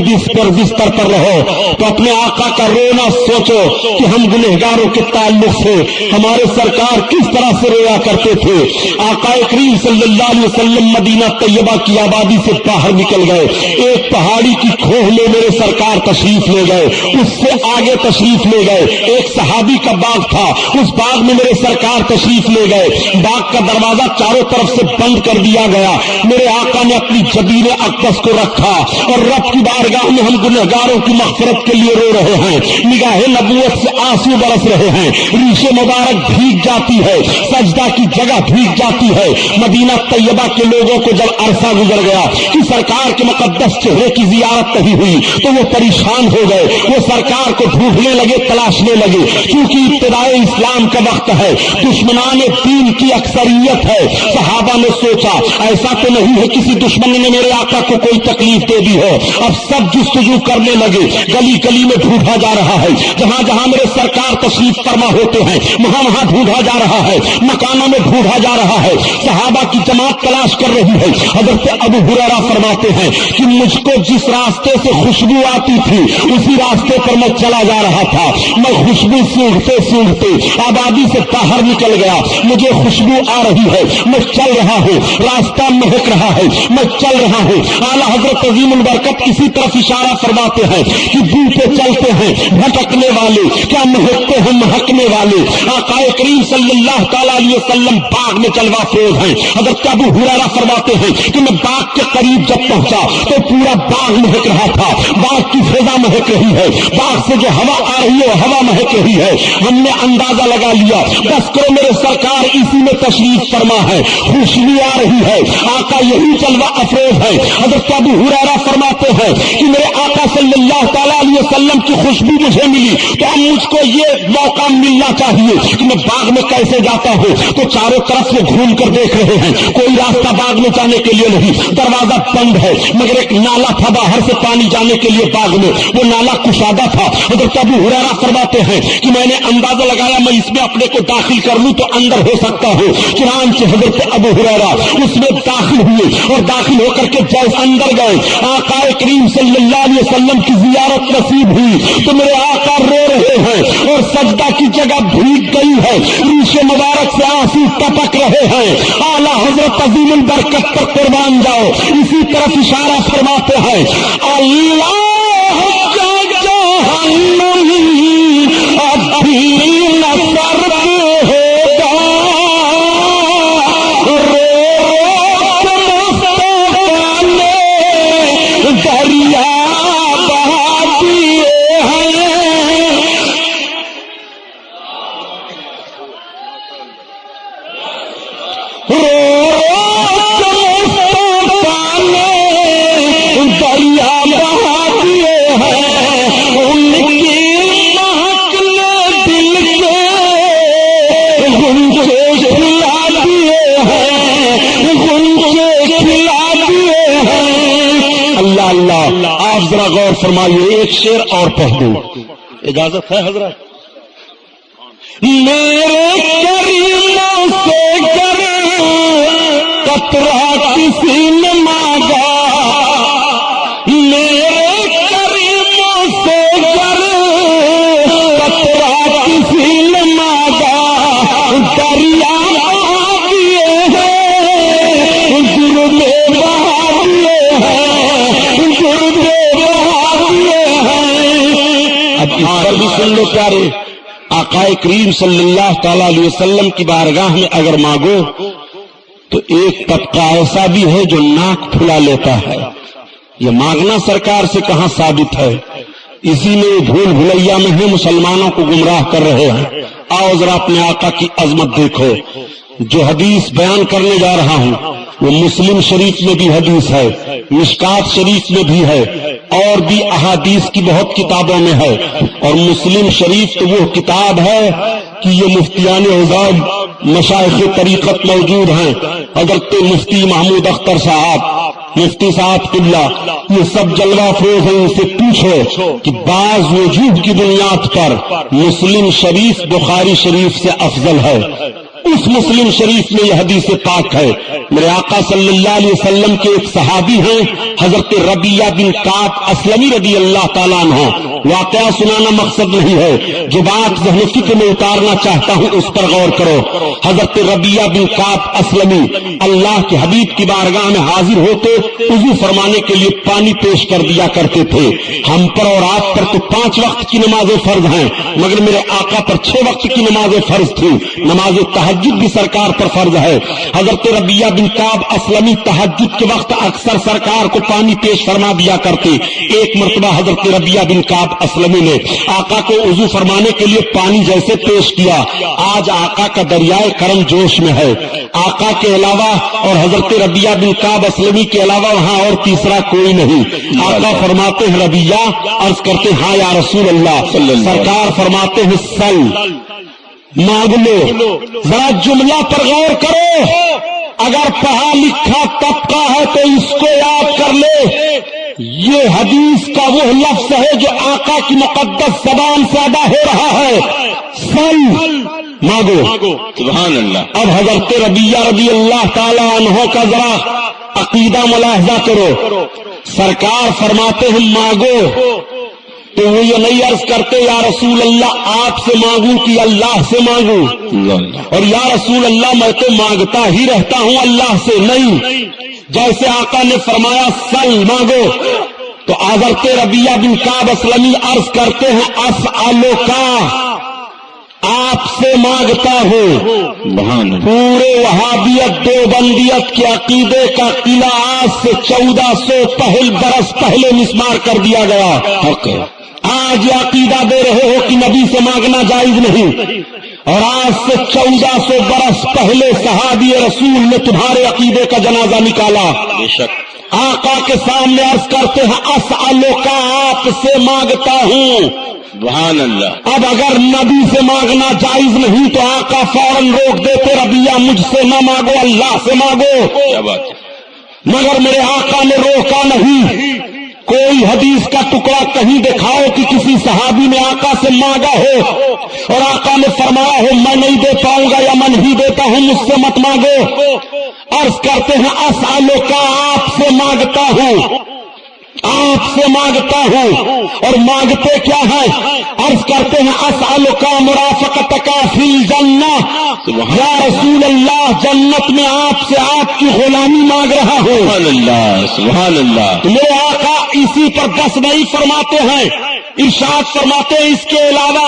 بستر پر رہو تو اپنے آقا کا رونا سوچو کہ ہم گنہگاروں کے تعلق سے ہمارے سرکار کس طرح سے رویا کرتے تھے۔ آقا کریم صلی اللہ علیہ وسلم مدینہ طیبہ کی آبادی سے باہر نکل گئے، ایک پہاڑی کی کھوہ میں میرے سرکار تشریف لے گئے، اس سے آگے تشریف لے گئے، ایک صحابی کا باغ تھا، اس باغ میں میرے سرکار تشریف لے گئے، باغ کا دروازہ چاروں طرف سے بند کر دیا گیا، میرے آقا نے اپنی جبین اقدس کو رکھا اور رب کی بارگاہ میں ہم گنہگاروں کی مغفرت کے لیے رو رہے ہیں، نگاہ نبوت سے آنسو برس رہے ہیں، ریش مبارک بھیگ جاتی ہے، سجدہ کی جگہ بھیگ جاتی ہے۔ مدینہ طیبہ کے لوگوں کو جب عرصہ گزر گیا کہ سرکار کے مقدس چہرے کی زیارت نہیں ہوئی تو وہ پریشان ہو گئے، وہ سرکار کو ڈھونڈنے لگے، تلاشنے لگے، کیونکہ ابتدائے اسلام کا وقت ہے، دشمنان دین کی اکثریت ہے۔ صحابہ نے سوچا ایسا تو نہیں ہے کسی دشمن نے میرے آقا کو کوئی تکلیف دے دی ہو، اب سب جستجو کرنے لگے، گلی گلی میں ڈھونڈا جا رہا ہے، جہاں جہاں میرے سرکار تشریف فرما ہوتے ہیں وہاں وہاں ڈھونڈا جا رہا ہے، مکانوں میں ڈھونڈا جا رہا ہے، صحابہ کی جماعت تلاش کر رہی ہے۔ حضرت ابو ہریرہ فرماتے ہیں کہ مجھ کو جس راستے سے خوشبو آتی تھی اسی راستے پر میں چلا جا رہا تھا. میں خوشبو سونگھتے سونگھتے آبادی سے باہر نکل گیا. مجھے خوشبو آ رہی ہے, میں چل رہا ہوں, راستہ مہک رہا ہے, میں چل رہا ہوں. اعلیٰ حضرت عظیم البرکت اسی طرف اشارہ فرماتے ہیں کہ بو پہ چلتے ہیں بھٹکنے والے, کیا مہکتے ہیں مہکنے والے. آقا کریم صلی اللہ تعالی علیہ وسلم باغ میں جلوہ فروز ہیں. حضرت ابو ہریرہ فرماتے ہیں کہ میں باغ کے قریب جب پہنچا تو پورا باغ مہک رہا تھا. باغ کی فضا مہک رہی ہے, باغ سے جو ہوا آ رہی ہے ہوا مہک رہی ہے. ہم نے اندازہ لگا لیا بس کرو میرے سرکار اسی میں تشریف فرما ہے, خوشبو آ رہی ہے, آقا یہی جلوہ افروز ہے. حضرت ابو ہریرہ فرماتے ہیں کہ میرے آقا صلی اللہ تعالی علیہ وسلم کی خوشبو مجھے ملی تو اب مجھ کو یہ موقع ملنا چاہیے کہ میں باغ میں کیسے جاتا ہوں. تو چاروں طرف سے گھوم کر دیکھ رہے ہیں, کوئی راستہ باغ میں جانے کے لیے نہیں, دروازہ بند ہے, مگر ایک نالا تھا باہر سے پانی جانے کے لیے باغ میں, وہ نالا کشادہ تھا. حضرت ابو ہریرہ فرماتے ہیں کہ میں نے اندازہ لگایا میں اس میں اپنے کو داخل کر لوں تو اندر ہو سکتا ہوں. چنانچہ حضرت ابو ہریرہ اس میں داخل ہوئے اور داخل ہو کر کے جیسے اندر گئے آقا کریم صلی اللہ علیہ وسلم کی زیارت نصیب ہوئی تو میرے آقا رو رہے ہیں اور سجدہ کی جگہ بھیگ گئی ہے, ریش مبارک سے آنسو ٹپک رہے ہیں. اعلیٰ حضرت عظیم البرکت پر قربان جاؤ اسی طرف اشارہ فرماتے ہیں اللہ جہنم ابھی نصر ہوگا رو کے مصطفیٰ نے دریا بہا دیے ہیں. آپ ذرا غور فرمائیے, ایک شعر اور پڑھ دوں, اجازت ہے حضرت؟ میرے کریموں سے گر قطرہ کسی نے مانگا, میرے کریموں سے گر قطرہ کسی نے مانگا, دریا بہا دیے ہیں, جرمے بہا دیے ہیں, جرمے بہا دیے ہیں. اب اس پر بھی سن لو پیارے, آقا کریم صلی اللہ تعالی علیہ وسلم کی بارگاہ میں اگر مانگو تو ایک طبقہ ایسا بھی ہے جو ناک پھلا لیتا ہے. یہ مانگنا سرکار سے کہاں ثابت ہے, اسی میں بھول بھلیا میں ہے, مسلمانوں کو گمراہ کر رہے ہیں. آؤ ذرا اپنے آقا کی عظمت دیکھو. جو حدیث بیان کرنے جا رہا ہوں وہ مسلم شریف میں بھی حدیث ہے, مشکات شریف میں بھی ہے, اور بھی احادیث کی بہت کتابوں میں ہے. اور مسلم شریف تو وہ کتاب ہے کہ یہ مفتیان اعظام مشائخ طریقت موجود ہیں, حضرت مفتی محمود اختر صاحب, مفتی صاحب قبلہ, یہ سب جلوہ فروز ہیں. ان سے پوچھو کہ بعض وجوہ کی بنیاد پر مسلم شریف بخاری شریف سے افضل ہے. اس مسلم شریف میں یہ حدیث پاک ہے. میرے آقا صلی اللہ علیہ وسلم کے ایک صحابی ہیں حضرت ربیہ بن کعب اسلمی رضی اللہ تعالیٰ عنہ. واقعہ سنانا مقصد نہیں ہے, جو بات ذہن فکر میں اتارنا چاہتا ہوں اس پر غور کرو. حضرت ربیہ بن کعب اسلمی اللہ کے حبیب کی بارگاہ میں حاضر ہوتے وضو فرمانے کے لیے پانی پیش کر دیا کرتے تھے. ہم پر اور آپ پر تو 5 وقت کی نمازیں فرض ہیں, مگر میرے آقا پر 6 وقت کی نمازیں فرض تھی. نماز تہجد بھی سرکار پر فرض ہے. حضرت ربیہ بن کعب اسلمی تہجد کے وقت اکثر سرکار کو پانی پیش فرما دیا کرتے. ایک مرتبہ حضرت ربیہ بن کعب اسلمی نے آقا کو وضو فرمانے کے لیے پانی جیسے پیش کیا. آج آقا کا دریائے کرم جوش میں ہے. آقا کے علاوہ اور حضرت ربیہ بن کعب اسلمی کے علاوہ وہاں اور تیسرا کوئی نہیں. آقا فرماتے ہیں ربیہ, عرض کرتے ہاں یا رسول اللہ. سرکار فرماتے ہیں سل, مانگ لو. ذرا جملہ پر غور کرو, اگر پڑھا لکھا طبقہ ہے تو اس کو یاد کر لے. یہ حدیث کا وہ لفظ ہے جو آقا کی مقدس زبان سے ادا ہو رہا ہے. سل, مانگو. سبحان اللہ. اب حضرت ربیہ رضی اللہ تعالی عنہ کا ذرا عقیدہ ملاحظہ کرو، سرکار فرماتے ہیں مانگو تو وہ یہ نہیں عرض کرتے یا رسول اللہ آپ سے مانگوں کہ اللہ سے مانگوں، اور یا رسول اللہ میں تو مانگتا ہی رہتا ہوں اللہ سے، نہیں، جیسے آقا نے فرمایا سل مانگو، تو حضرت ربیہ بن کعب اسلمی عرض کرتے ہیں اسألوکا آپ سے مانگتا ہوں۔ پورے وہابیت دیوبندیت کے عقیدے کا قلعہ آج سے 1400 برس پہلے مسمار کر دیا گیا۔ آج یہ عقیدہ دے رہے ہو کہ نبی سے مانگنا جائز نہیں، اور آج سے 1400 برس پہلے صحابی رسول نے تمہارے عقیدے کا جنازہ نکالا۔ بے شک آقا کے سامنے عرض کرتے ہیں اسألوکا آپ سے مانگتا ہوں۔ سبحان اللہ۔ اب اگر نبی سے مانگنا جائز نہیں تو آقا فوراً روک دیتے، ربیہ مجھ سے نہ مانگو اللہ سے مانگو۔ کیا بات ہے؟ مگر میرے آقا نے روکا نہیں۔ کوئی حدیث کا ٹکڑا کہیں دکھاؤ کہ کسی صحابی نے آقا سے مانگا ہو اور آقا نے فرمایا ہو میں نہیں دے پاؤں گا یا میں نہیں دیتا ہوں مجھ سے مت مانگو۔ عرض کرتے ہیں اسألوکا آپ سے مانگتا ہوں، آپ سے مانگتا ہوں، اور مانگتے کیا ہے؟ عرض کرتے ہیں اسألوکا مرافقتک فی الجنہ، یا رسول اللہ جنت میں آپ سے آپ کی غلامی مانگ رہا ہوں۔ سبحان اللہ، سبحان اللہ۔ میرے آقا اسی پر بس نہیں فرماتے ہیں، ارشاد فرماتے ہیں اس کے علاوہ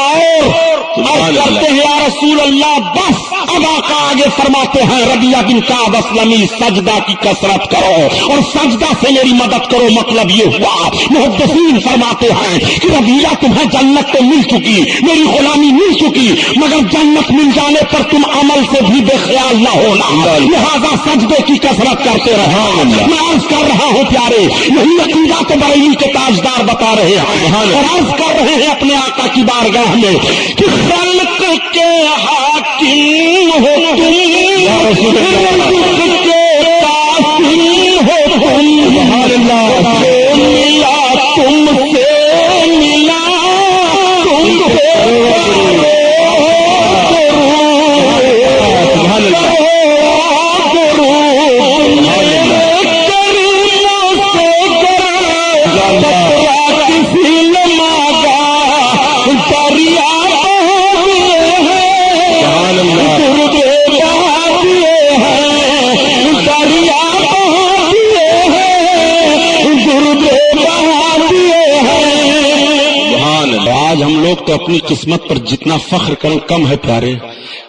اور کرتے ہیں یا رسول اللہ بس۔ اب آقا آگے فرماتے ہیں ربیہ بن کعب اسلمی سجدہ کی کثرت کرو اور سجدہ سے میری مدد کرو۔ مطلب یہ ہوا محدثین فرماتے ہیں کہ ربیہ تمہیں جنت تو مل چکی، میری غلامی مل چکی، مگر جنت مل جانے پر تم عمل سے بھی بے خیال نہ ہونا، لہذا سجدے کی کثرت کرتے رہو۔ میں عرض کر رہا ہوں پیارے، یہی عقیدہ تو بریلی کے تاجدار بتا رہے ہیں اور عرض کر رہے ہیں اپنے آقا کی بارگاہ میں کہ خلق کے حاکم ہو تم، خلق کے قاسم ہو تم، ملا تم سے ملا تم سے تو اپنی قسمت پر جتنا فخر کریں کم ہے پیارے۔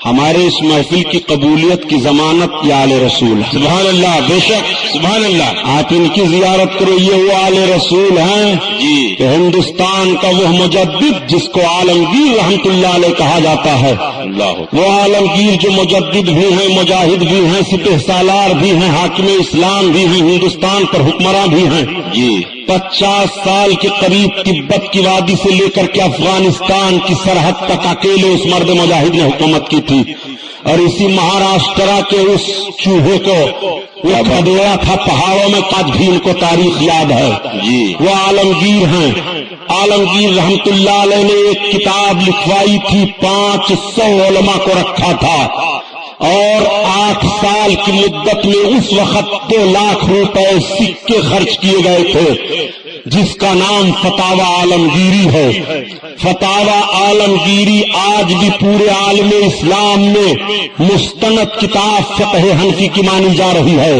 ہمارے اس محفل کی قبولیت کی ضمانت یہ آل رسول ہے۔ سبحان اللہ، بے شک، سبحان اللہ۔ آپ ان کی زیارت کرو، یہ وہ آل رسول ہیں جی کہ ہندوستان کا وہ مجدد جس کو عالمگیر رحمت اللہ علیہ کہا جاتا ہے، اللہ، وہ عالمگیر جو مجدد بھی ہیں، مجاہد بھی ہیں، سپہ سالار بھی ہیں، حاکم اسلام بھی ہیں، ہندوستان پر حکمراں بھی ہیں۔ جی 50 سال کے قریب تبت کی وادی سے لے کر کے افغانستان کی سرحد تک اکیلے اس مرد مجاہد نے حکومت کی تھی، اور اسی مہاراشٹرا کے اس چوہے کو وہ کھدویا تھا پہاڑوں میں، آج بھی ان کو تاریخ یاد ہے۔ جی وہ عالمگیر ہیں۔ عالمگیر رحمت اللہ علیہ نے ایک کتاب لکھوائی تھی، 500 علماء کو رکھا تھا، اور 8 سال کی مدت میں اس وقت 2 لاکھ روپے سکے خرچ کیے گئے تھے، جس کا نام فتاوی عالمگیری ہے۔ فتاوی عالمگیری آج بھی پورے عالم اسلام میں مستند کتاب فقہ حنفی کی مانی جا رہی ہے،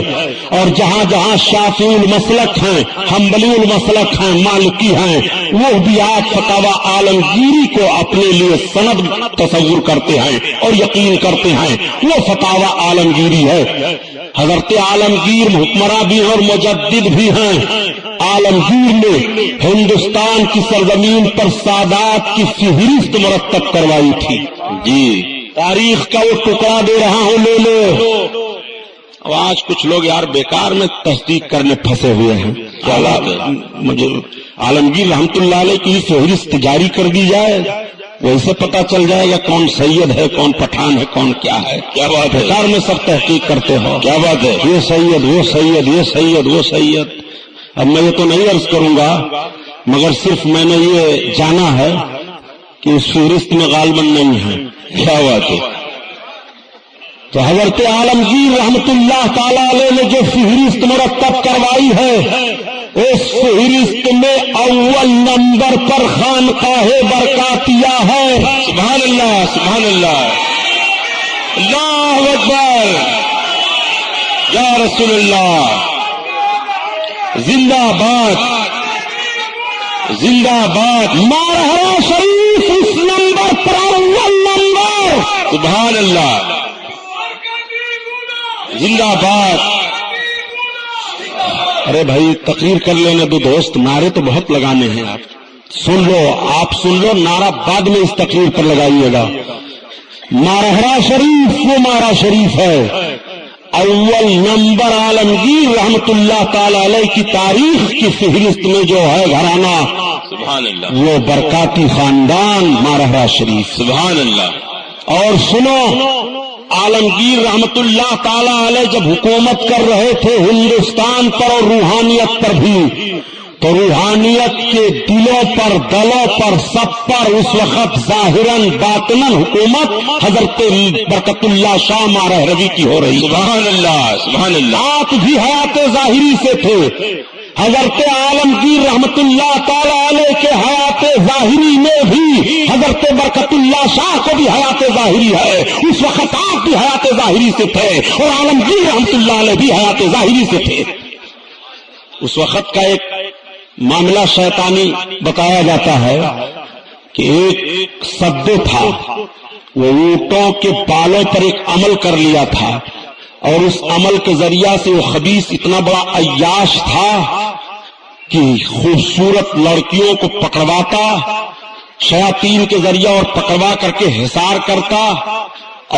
اور جہاں جہاں شافعی المسلک ہیں، حنبلی المسلک ہیں، مالکی ہیں، وہ بھی آج فتاوی عالمگیری کو اپنے لیے سند تصور کرتے ہیں اور یقین کرتے ہیں وہ فتاوی عالمگیری ہے۔ حضرت عالمگیر حکمراں بھی ہیں اور مجدد بھی ہیں۔ عالمگیر نے ہندوستان کی سرزمین پر سادات کی فہرست مرتب کروائی تھی۔ جی تاریخ کا وہ ٹکڑا دے رہا ہوں، لے لو۔ اب آج کچھ لوگ یار بیکار میں تصدیق کرنے پھنسے ہوئے ہیں۔ کیا بات ہے؟ مجھے عالمگیر رحمت اللہ علیہ کی فہرست جاری کر دی جائے، ویسے پتا چل جائے گا کون سید ہے، کون پٹھان ہے، کون کیا ہے۔ کیا بات ہے؟ بیکار میں سب تحقیق کرتے ہو۔ کیا بات ہے؟ یہ سید، وہ سید، یہ سید، وہ سید۔ اب میں یہ تو نہیں عرض کروں گا، مگر صرف میں نے یہ جانا ہے کہ اس فہرست میں غالباً نہیں ہے۔ کیا بات ہے؟ تو حضرت عالمگیر رحمت اللہ تعالی علیہ نے جو فہرست مرتب کروائی ہے، اس فہرست میں اول نمبر پر خانقاہ برکاتیہ ہے۔ سبحان اللہ، سبحان اللہ، اللہ اکبر، یا رسول اللہ، زندہ باد، زندہ باد، مارہرا شریف اس نمبر پر اول نمبر۔ سبحان اللہ، زندہ باد۔ ارے بھائی تقریر کر لینے دو دوست، نعرے تو بہت لگانے ہیں، آپ سن لو، آپ سن لو، نعرہ بعد میں اس تقریر پر لگائیے گا۔ مارہرا شریف وہ مارا شریف ہے، اول نمبر عالمگیر رحمت اللہ تعالی علیہ کی تاریخ کی فہرست میں جو ہے گھرانہ، سبحان اللہ، وہ برکاتی خاندان مارہرا شریف۔ سبحان اللہ۔ اور سنو، عالمگیر رحمت اللہ تعالی علیہ جب حکومت کر رہے تھے ہندوستان پر اور روحانیت پر بھی، تو روحانیت کے دلوں پر، دلوں پر، سب پر اس وقت ظاہراً باطناً حکومت حضرت برکت اللہ شاہ مارہروی کی ہو رہی۔ سبحان اللہ، سبحان اللہ۔ آپ بھی حیات ظاہری سے تھے، حضرت عالمگیر رحمت اللہ تعالی علیہ کے حیات ظاہری میں بھی حضرت برکت اللہ شاہ کو بھی حیات ظاہری ہے، اس وقت آپ بھی حیات ظاہری سے تھے اور عالمگیر رحمت اللہ علیہ بھی حیات ظاہری سے تھے۔ اس وقت کا ایک معاملہ شیطانی بتایا جاتا ہے کہ ایک سدے تھا، وہ اونٹوں کے بالوں پر ایک عمل کر لیا تھا، اور اس عمل کے ذریعہ سے وہ خبیث اتنا بڑا عیاش تھا کہ خوبصورت لڑکیوں کو پکڑواتا شیاطین کے ذریعہ اور پکڑوا کر کے حصار کرتا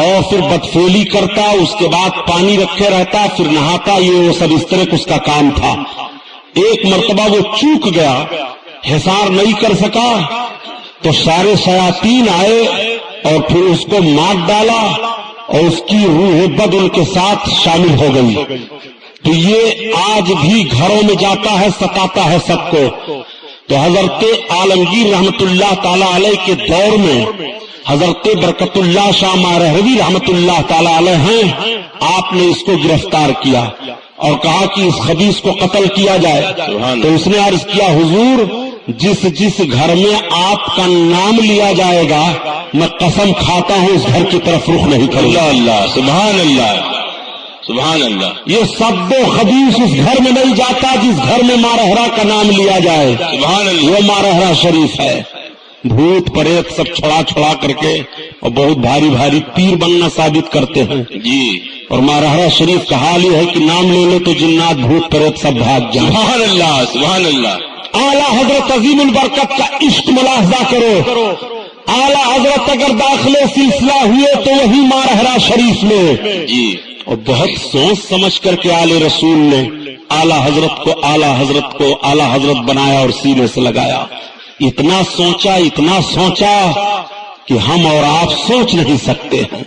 اور پھر بدفعلی کرتا، اس کے بعد پانی رکھے رہتا، پھر نہاتا، یہ وہ سب اس طرح اس کا کام تھا۔ ایک مرتبہ وہ چوک گیا، حصار نہیں کر سکا، تو سارے شیاطین آئے اور پھر اس کو مار ڈالا اور اس کی روح بد ان کے ساتھ شامل ہو گئی۔ تو یہ آج بھی گھروں میں جاتا ہے، ستاتا ہے سب کو۔ تو حضرت عالمگیر رحمت اللہ تعالی علیہ کے دور میں حضرت برکت اللہ شاہ مارہروی رحمت اللہ تعالی علیہ ہیں، آپ نے اس کو گرفتار کیا اور کہا کہ اس خبیث کو قتل کیا جائے۔ تو اس نے عرض کیا، حضور جس جس گھر میں آپ کا نام لیا جائے گا میں قسم کھاتا ہوں اس گھر کی طرف رخ نہیں کروں گا۔ اللہ، سبحان اللہ، سبحان اللہ۔ یہ سب و خبیث اس گھر میں نہیں جاتا جس گھر میں مارہرا کا نام لیا جائے، سبحان اللہ۔ وہ مارہرا شریف ہے۔ بھوت پریت سب چھڑا کر کے اور بہت بھاری بھاری پیر بننا ثابت کرتے ہیں جی، اور مارہرا شریف کا حال یہ ہے کہ نام لے لو تو جنات بھوت پریت سب بھاگ جائیں۔ سبحان اللہ، سبحان اللہ۔ اعلیٰ حضرت عظیم البرکت کا عشق ملاحظہ کرو۔ اعلیٰ حضرت اگر داخلے سلسلہ ہوئے تو وہی مارہرا شریف میں، جی، اور بہت سوچ سمجھ کر کے آل رسول نے اعلیٰ حضرت کو اعلیٰ حضرت بنایا اور سینے سے لگایا۔ اتنا سوچا کہ ہم اور آپ سوچ نہیں سکتے ہیں۔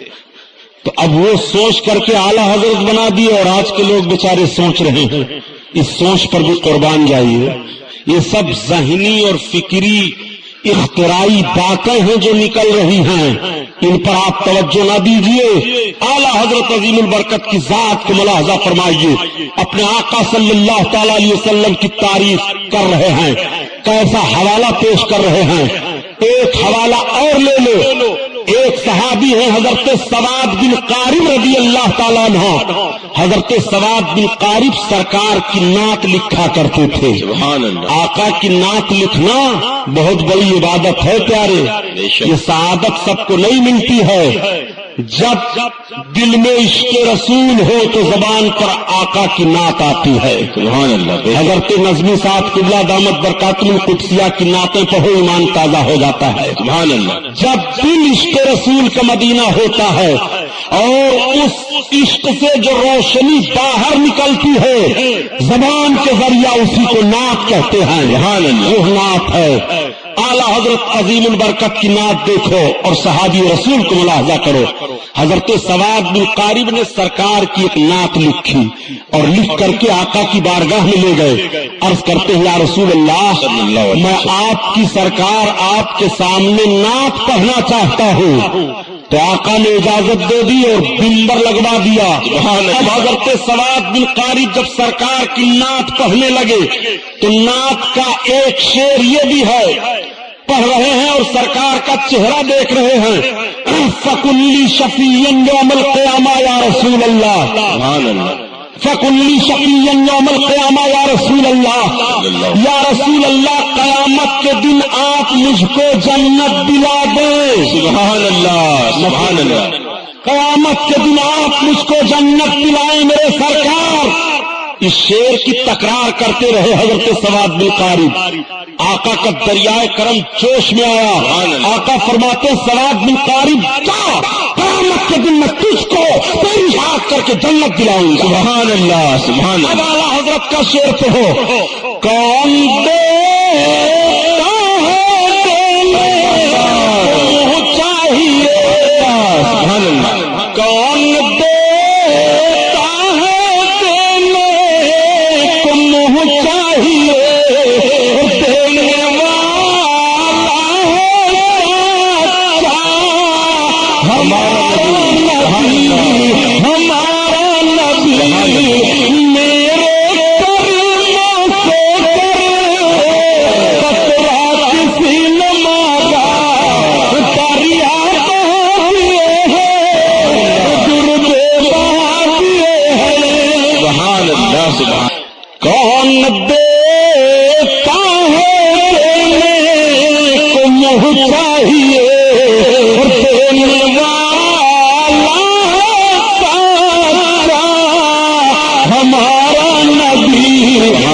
تو اب وہ سوچ کر کے اعلیٰ حضرت بنا دیے اور آج کے لوگ بیچارے سوچ رہے ہیں، اس سوچ پر بھی قربان جائیے۔ یہ سب ذہنی اور فکری اختراعی باتیں ہیں جو نکل رہی ہیں، ان پر آپ توجہ نہ دیجیے۔ اعلیٰ حضرت عظیم البرکت کی ذات کو ملاحظہ فرمائیے، اپنے آقا صلی اللہ تعالی علیہ وسلم کی تعریف کر رہے ہیں، کیسا حوالہ پیش کر رہے ہیں۔ ایک حوالہ اور لے لو، ایک صحابی ہیں حضرت سواد بن قارب رضی اللہ تعالیٰ عنہ۔ حضرت سواد بن قارب سرکار کی نعت لکھا کرتے تھے۔ سبحان اللہ۔ آقا کی نعت لکھنا بہت بڑی عبادت ہے پیارے، یہ سعادت سب کو نہیں ملتی ہے۔ جب دل میں عشق رسول ہو تو زبان پر آقا کی نعت آتی ہے۔ سبحان اللہ۔ حضرت نظمی صاحب قبلہ دامت برکاتہ القدسیہ کی نعتیں پڑھو ایمان تازہ ہو جاتا ہے۔ سبحان اللہ۔ جب دل عشق رسول کا مدینہ ہوتا ہے اور اس عشق سے جو روشنی باہر نکلتی ہے زبان کے ذریعہ اسی کو نعت کہتے ہیں۔ سبحان اللہ۔ وہ نعت ہے۔ اعلیٰ حضرت عظیم البرکت کی نعت دیکھو اور صحابی رسول کو ملاحظہ کرو۔ حضرت سواد بن قارب نے سرکار کی ایک نعت لکھی اور لکھ کر کے آقا کی بارگاہ میں لے گئے، عرض کرتے ہیں یا رسول اللہ، میں آپ کی سرکار آپ کے سامنے نعت پڑھنا چاہتا ہوں۔ تو آقا نے اجازت دے دی اور منبر لگوا دیا. اب حضرت سواد بن قاری جب سرکار کی نعت پڑھنے لگے تو نعت کا ایک شعر یہ بھی ہے، پڑھ رہے ہیں اور سرکار کا چہرہ دیکھ رہے ہیں. فَكُلِّ شَفِيًّا يَوْمَ الْقِيَامَةِ يَا رسول اللہ، فَكُلِّ شَفِيًّا يَوْمَ الْقِيَامَةِ يَا رسول اللہ، یا رسول اللہ قیامت کے دن آپ مجھ کو جنت دلا دیں. سبحان اللہ، سبحان اللہ. قیامت کے دن آپ مجھ کو جنت دلائیں میرے سرکار. اس شعر کی تکرار کرتے رہے حضرت سواد بن قاری. آقا کا دریائے کرم جوش میں آیا. آقا فرماتے سواد بن قاری جا، قیامت کے دن میں تجھ کو تیری ہاتھ کر کے جنت دلاؤں گا. سبحان اللہ، سبحان اب اللہ. اعلیٰ حضرت کا شعر پڑھو. کون چاہیے، سبحان اللہ. کون دیتا ہے دینے کو منہ چاہیے، دینے والا ہے سچا ہمارا نبی، ہمارا نبی. میرے کرموں سے قطرہ کسی نے مارا، دریا سبحان اللہ، سبحان. کون دیتا ہے دینے کو منہ چاہیے، دینے والا ہے سچا ہمارا نبی،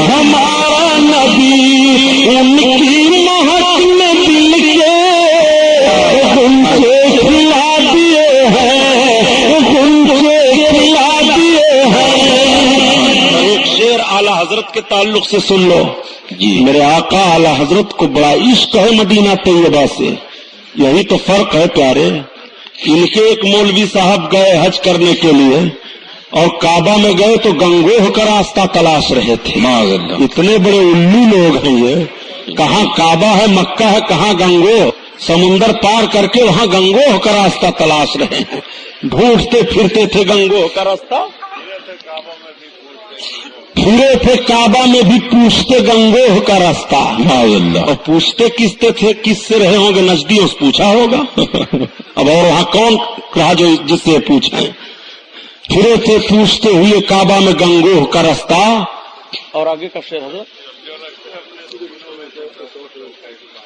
ہمارا نبی. ان کی مہک میں دل کے غنچے کھلا دیے ہیں، غنچے کھلا دیے ہیں. ایک شعر اعلیٰ حضرت کے تعلق سے سن لو. جی. میرے آقا اعلیٰ حضرت کو بڑا عشق ہے مدینہ طیبہ سے. یہی تو فرق ہے پیارے. ان کے ایک مولوی صاحب گئے حج کرنے کے لیے اور کعبہ میں گئے تو گنگوہ کا راستہ تلاش رہے تھے. معاذ اللہ. اتنے بڑے الو لوگ ہیں یہ. کہاں کعبہ ہے، مکہ ہے، کہاں گنگوہ. سمندر پار کر کے وہاں گنگوہ کا راستہ تلاش رہے ہیں. ڈھونڈتے پھرتے تھے گنگوہ کا راستہ، پھرے تھے کعبہ میں بھی پوچھتے گنگوہ کا راستہ. معاذ اللہ. اور پوچھتے کس سے رہے ہوں گے؟ نجدیوں سے پوچھا ہوگا. اب اور وہاں کون رہا جو جس سے پوچھیں؟ پھرے تھے پوچھتے ہوئے کعبہ میں گنگوہ کا راستہ. اور آگے کا شعر حضرت،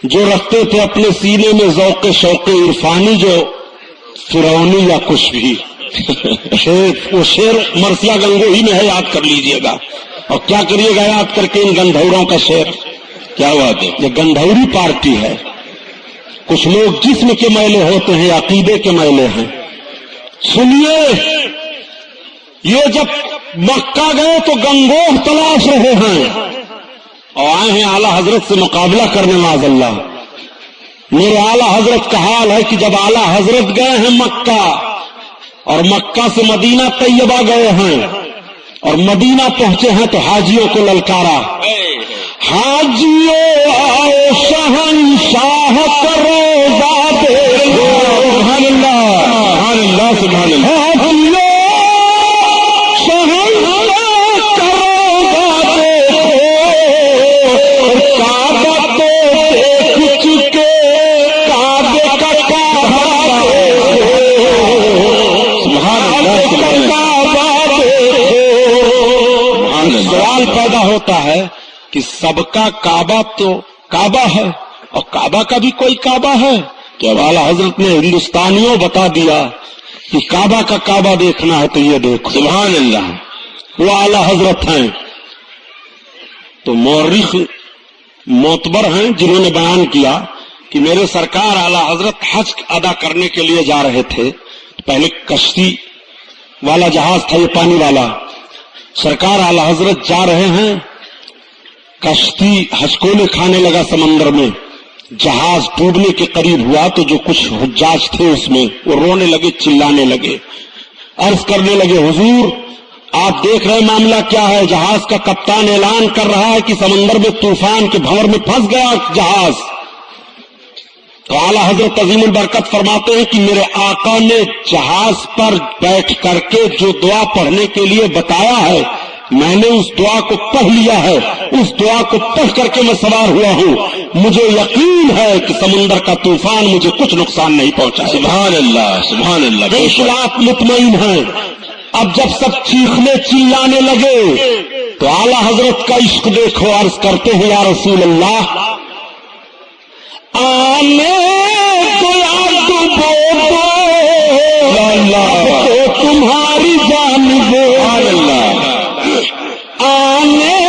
جو رکھتے تھے اپنے سینے میں ذوق شوق عرفانی، جو فرعونی یا کچھ بھی. وہ شعر مرثیہ گنگو ہی میں ہے، یاد کر لیجئے گا. اور کیا کریے گا یاد کر کے ان گندھوروں کا شعر. کیا بات ہے؟ یہ گندھوری پارٹی ہے. کچھ لوگ جسم کے میلے ہوتے ہیں، عقیدے کے میلے ہیں. سنیے، یہ جب مکہ گئے تو گنگوہ تلاش رہے ہیں اور آئے ہیں اعلیٰ حضرت سے مقابلہ کرنے. معاذ اللہ. میرے اعلیٰ حضرت کا حال ہے کہ جب اعلیٰ حضرت گئے ہیں مکہ اور مکہ سے مدینہ طیبہ گئے ہیں اور مدینہ پہنچے ہیں تو حاجیوں کو للکارا. حاجیوں آؤ شہنشاہ کا روزہ دیکھو. سبحان اللہ، سبحان اللہ، سبحان اللہ. حاجیوں شہنشاہ کا روزہ دیکھو. کعبہ تو دیکھ چکے، کعبے کا کعبہ دیکھو. سوال پیدا ہوتا ہے کہ سب کا کعبہ تو کعبہ ہے اور کعبہ کا بھی کوئی کعبہ ہے. تو اعلیٰ حضرت نے ہندوستانیوں بتا دیا کہ کعبہ کا کعبہ دیکھنا ہے تو یہ دیکھو. سبحان اللہ. وہ اعلیٰ حضرت ہیں تو مورخ معتبر ہیں جنہوں نے بیان کیا کہ میرے سرکار اعلیٰ حضرت حج ادا کرنے کے لیے جا رہے تھے. پہلے کشتی والا جہاز تھا، یہ پانی والا. سرکار اعلیٰ حضرت جا رہے ہیں، کشتی ہچکولے کھانے لگا سمندر میں. جہاز ڈوبنے کے قریب ہوا تو جو کچھ حجاج تھے اس میں وہ رونے لگے، چلانے لگے، عرض کرنے لگے حضور آپ دیکھ رہے معاملہ کیا ہے؟ جہاز کا کپتان اعلان کر رہا ہے کہ سمندر میں طوفان کے بھنور میں پھنس گیا جہاز. تو اعلیٰ حضرت عظیم البرکت فرماتے ہیں کہ میرے آقا نے جہاز پر بیٹھ کر کے جو دعا پڑھنے کے لیے بتایا ہے میں نے اس دعا کو پڑھ لیا ہے، اس دعا کو پڑھ کر کے میں سوار ہوا ہوں، مجھے یقین ہے کہ سمندر کا طوفان مجھے کچھ نقصان نہیں پہنچا۔ سبحان اللہ، سبحان اللہ، بالکل آپ مطمئن ہیں۔ اب جب سب چیخنے چلانے لگے تو اعلیٰ حضرت کا عشق دیکھو، عرض کرتے ہیں یا رسول اللہ آنے کو یاد ڈوبو تو تمہاری جانب اللہ، آنے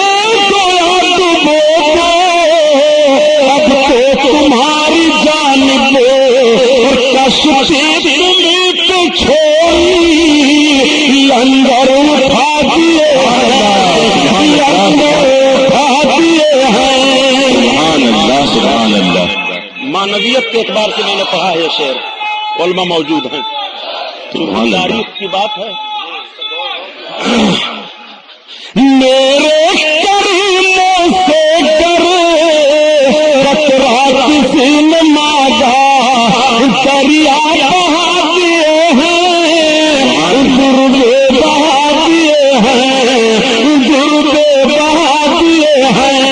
کو یاد ڈوبو اب تو تمہاری جانب، اور کشتی تمہیں پہ چھوڑی لنگر اٹھا دیے ہیں۔ سبحان اللہ، معنویت کے اعتبار سے میں نے پڑھا ہے شعر، علماء موجود ہیں، تاریخ کی بات ہے۔ میرے کریموں سے قطرہ کسی نے مانگا، دریا بہا دیے ہیں، دربے بہا دیے ہیں، دربے بہا دیے ہیں۔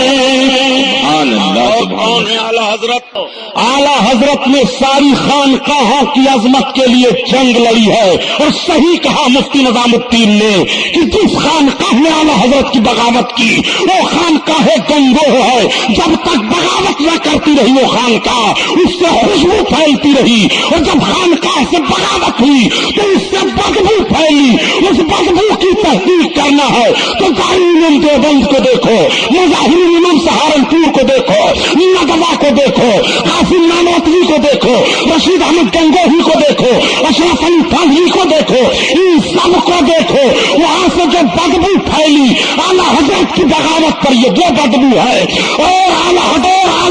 کون ہے اعلیٰ حضرت؟ اعلیٰ حضرت نے ساری خانقاہوں کی عظمت کے لیے جنگ لڑی ہے، اور صحیح کہا مفتی نظام الدین نے کہ جس خانقاہ نے اعلیٰ حضرت کی بغاوت کی وہ خانقاہ گنگو ہے۔ جب تک بغاوت نہ کرتی رہی وہ خانقاہ، اس سے خوشبو پھیلتی رہی، اور جب خانقاہ سے بغاوت ہوئی تو اس سے بدبو پھیلی۔ اس بدبو کی تحقیق کرنا ہے تو دارالعلوم دیوبند کو دیکھو، مظاہر العلوم سہارنپور کو دیکھو، ندوہ کو دیکھو، قاسم نانوتوی کو دیکھو، رشید احمد گنگوہی کو دیکھو، اشرف علی تھانوی کو دیکھو، ان سب کو دیکھو۔ وہاں سے جو بدبو پھیلی اعلیٰ حضرت کی بغاوت پر، یہ وہ بدبو ہے، اور اعلیٰ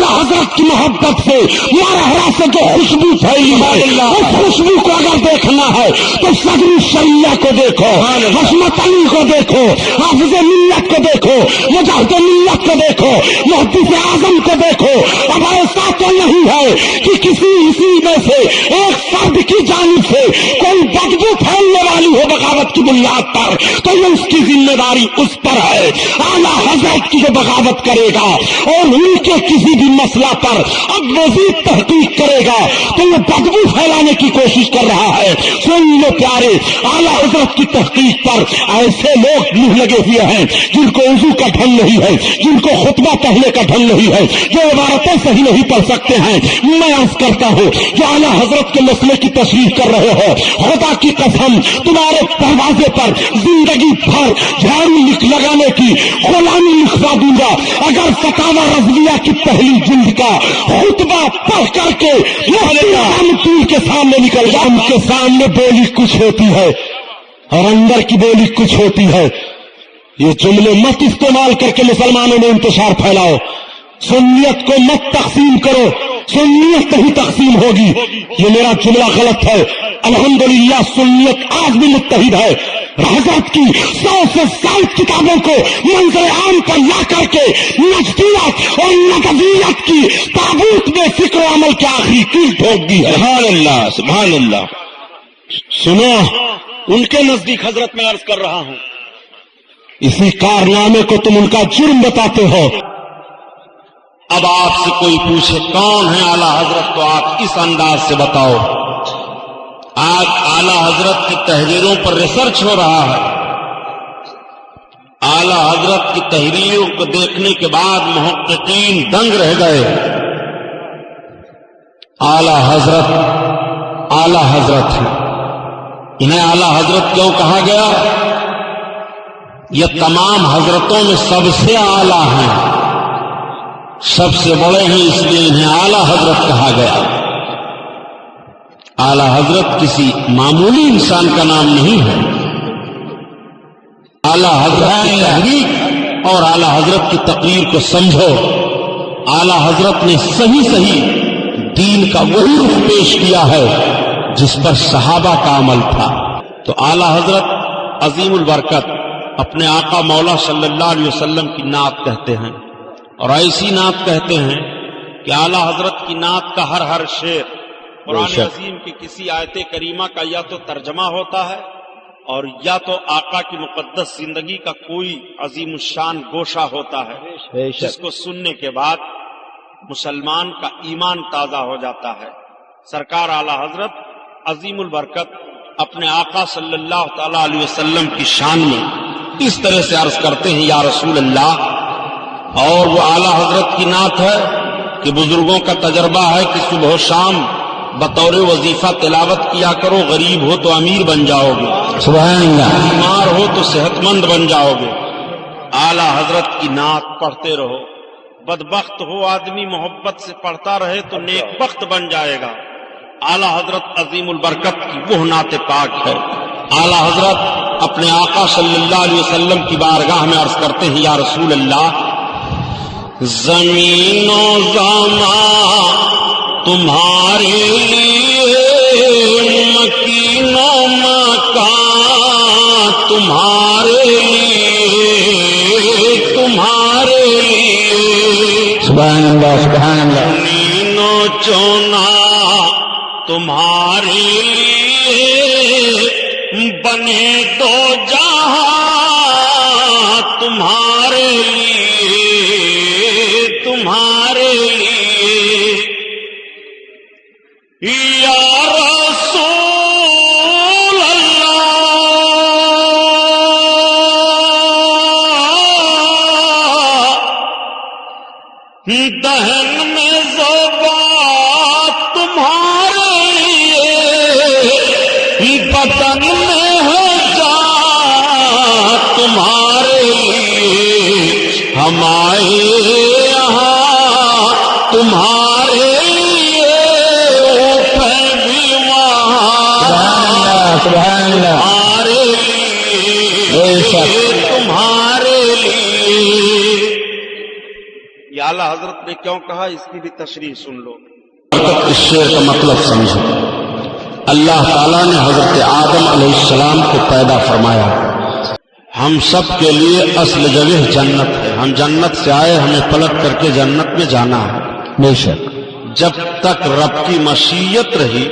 حضرت کی محبت سے مرحرا سے جو خوشبو پھیلی ہے، اس خوشبو کو اگر دیکھنا ہے تو صدر شریعہ کو دیکھو، حشمت علی کو دیکھو، حافظ ملت کو دیکھو، مجاہد ملت کو دیکھو، محدث اعظم کو دیکھو۔ اب ایسا تو نہیں ہے کہ کسی اسی میں سے ایک فرد کی جانب سے کوئی بدبو پھیلنے والی ہو بغاوت کی بنیاد پر، تو یہ اس کی ذمہ داری اس پر ہے۔ اعلیٰ حضرت کی جو بغاوت کرے گا اور ان کے کسی بھی مسئلہ پر اب مزید تحقیق کرے گا تو یہ بدبو پھیلانے کی کوشش کر رہا ہے۔ سن لو پیارے، اعلیٰ حضرت کی تحقیق پر ایسے لوگ منہ لگے ہوئے ہیں جن کو وضو کا ڈھنگ نہیں ہے، جن کو خطبہ پہلے کا ڈھنگ نہیں ہے، جو عبارتیں صحیح نہیں پڑھ سکتے ہیں۔ میں عرض کرتا ہوں کہ اعلیٰ حضرت کے مسئلے کی تشریح کر رہے ہو، خدا کی قسم تمہارے دروازے پر زندگی بھر جھاڑو لگانے کی غلامی لکھوا دوں گا اگر فتاوی رضویہ کی پہلی جلد کا خطبہ پڑھ کر کے کے سامنے نکل جاؤ۔ ان کے سامنے بولی کچھ ہوتی ہے اور اندر کی بولی کچھ ہوتی ہے۔ یہ جملے مت استعمال کر کے مسلمانوں میں انتشار پھیلاؤ۔ سنیت کو مت تقسیم کرو، سنیت نہیں تقسیم ہوگی۔ یہ میرا جملہ غلط ہے۔ الحمدللہ سنیت آج بھی متحد ہے۔ حضرت کی 100 سے زائد کتابوں کو منظر عام پر لا کر کے نجدیت اور نبویت کی تابوت میں فکر و عمل کی آخری کیل ٹھوک دی ہے۔ سبحان اللہ، سبحان اللہ۔ سنو، ان کے نزدیک حضرت میں عرض کر رہا ہوں، اسی کارنامے کو تم ان کا جرم بتاتے ہو۔ اب آپ سے کوئی پوچھے کون ہے اعلیٰ حضرت، تو آپ اس انداز سے بتاؤ۔ آج اعلیٰ حضرت کی تحریروں پر ریسرچ ہو رہا ہے، اعلیٰ حضرت کی تحریروں کو دیکھنے کے بعد محققین دنگ رہ گئے۔ اعلیٰ حضرت ہیں، انہیں اعلیٰ حضرت کیوں کہا گیا؟ یہ تمام حضرتوں میں سب سے اعلیٰ ہیں، سب سے بڑے ہیں، اس لیے انہیں اعلیٰ حضرت کہا گیا۔ اعلیٰ حضرت کسی معمولی انسان کا نام نہیں ہے۔ اعلیٰ حضرت کی تحریک اور اعلیٰ حضرت کی تقریر کو سمجھو۔ اعلیٰ حضرت نے صحیح دین کا وہی رخ پیش کیا ہے جس پر صحابہ کا عمل تھا۔ تو اعلیٰ حضرت عظیم البرکت اپنے آقا مولا صلی اللہ علیہ وسلم کی نعت کہتے ہیں، اور ایسی نعت کہتے ہیں کہ اعلیٰ حضرت کی نعت کا ہر شعر قرآن عظیم کی کسی آیت کریمہ کا یا تو ترجمہ ہوتا ہے اور یا تو آقا کی مقدس زندگی کا کوئی عظیم الشان گوشہ ہوتا ہے، جس کو سننے کے بعد مسلمان کا ایمان تازہ ہو جاتا ہے۔ سرکار اعلیٰ حضرت عظیم البرکت اپنے آقا صلی اللہ تعالی علیہ وسلم کی شان میں اس طرح سے عرض کرتے ہیں، یا رسول اللہ، اور وہ اعلیٰ حضرت کی نعت ہے کہ بزرگوں کا تجربہ ہے کہ صبح و شام بطور وظیفہ تلاوت کیا کرو، غریب ہو تو امیر بن جاؤ گے، سبحان اللہ، بیمار ہو تو صحت مند بن جاؤ گے۔ اعلیٰ حضرت کی نعت پڑھتے رہو، بدبخت ہو آدمی محبت سے پڑھتا رہے تو نیک بخت بن جائے گا۔ اعلیٰ حضرت عظیم البرکت کی وہ نعت پاک ہے۔ اعلیٰ حضرت اپنے آقا صلی اللہ علیہ وسلم کی بارگاہ میں عرض کرتے ہیں، یا رسول اللہ، زمین و زمان تمہارے لیے، مکین و مکان تمہارے لیے، تمہارے لیے، سبحان اللہ، سبحان اللہ، زمین و چونا تمہارے لیے، بنے دو جہاں تمہارے لیے، تمہارے لیے، یا رسول اللہ، دہن میں زبان تمہارے لیے، بدن میں ہے جان تمہارے لیے، ہم آئے یہاں تمہارے لیے، اوپر بھی وہاں سبحان اللہ، تمہارے لیے، تمہارے لیے۔ یہ اعلیٰ حضرت نے کیوں کہا، اس کی بھی تشریح سن لو۔ اس شعر کا مطلب سمجھو۔ اللہ تعالیٰ نے حضرت آدم علیہ السلام کو پیدا فرمایا۔ ہم سب کے لیے اصل جگہ جنت ہے، ہم جنت سے آئے، ہمیں پلٹ کر کے جنت میں جانا ہے۔ بے شک، جب تک رب کی مشیت رہی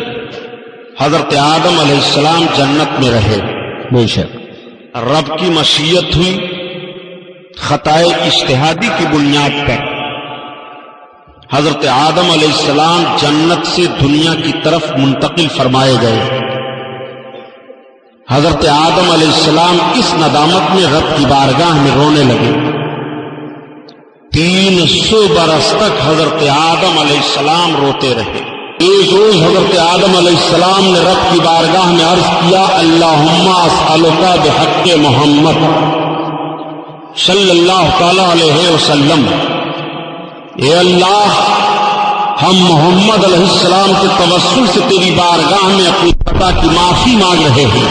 حضرت آدم علیہ السلام جنت میں رہے۔ بے شک، رب کی مشیت ہوئی، خطائے اجتہادی کی بنیاد پر حضرت آدم علیہ السلام جنت سے دنیا کی طرف منتقل فرمائے گئے۔ حضرت آدم علیہ السلام اس ندامت میں رب کی بارگاہ میں رونے لگے۔ 300 برس تک حضرت آدم علیہ السلام روتے رہے۔ ایک روز حضرت آدم علیہ السلام نے رب کی بارگاہ میں عرض کیا، اللہم اسألک بحق محمد صلی اللہ تعالی علیہ وسلم، اے اللہ، ہم محمد علیہ السلام کے توسل سے تیری بارگاہ میں اپنی خطا کی معافی مانگ رہے ہیں۔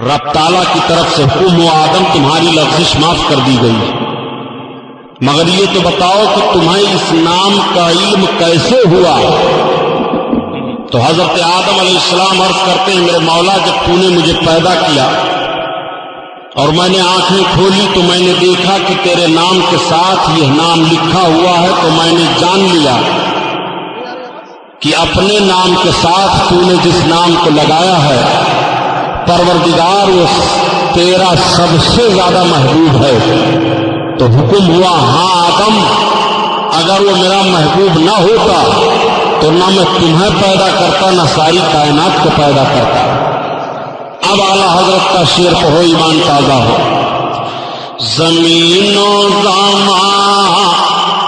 رب تعالیٰ کی طرف سے حکم ہوا، آدم تمہاری لغزش معاف کر دی گئی، مگر یہ تو بتاؤ کہ تمہیں اس نام کا علم کیسے ہوا؟ تو حضرت آدم علیہ السلام عرض کرتے ہیں، میرے مولا، جب تو نے مجھے پیدا کیا اور میں نے آنکھیں کھولی تو میں نے دیکھا کہ تیرے نام کے ساتھ یہ نام لکھا ہوا ہے، تو میں نے جان لیا کہ اپنے نام کے ساتھ تو نے جس نام کو لگایا ہے پروردگار وہ تیرا سب سے زیادہ محبوب ہے۔ تو حکم ہوا، ہاں آدم، اگر وہ میرا محبوب نہ ہوتا تو نہ میں تمہیں پیدا کرتا نہ ساری کائنات کو پیدا کرتا۔ اب اعلیٰ حضرت کا شعر پڑھو، ایمان تازہ ہو۔ زمین و زمان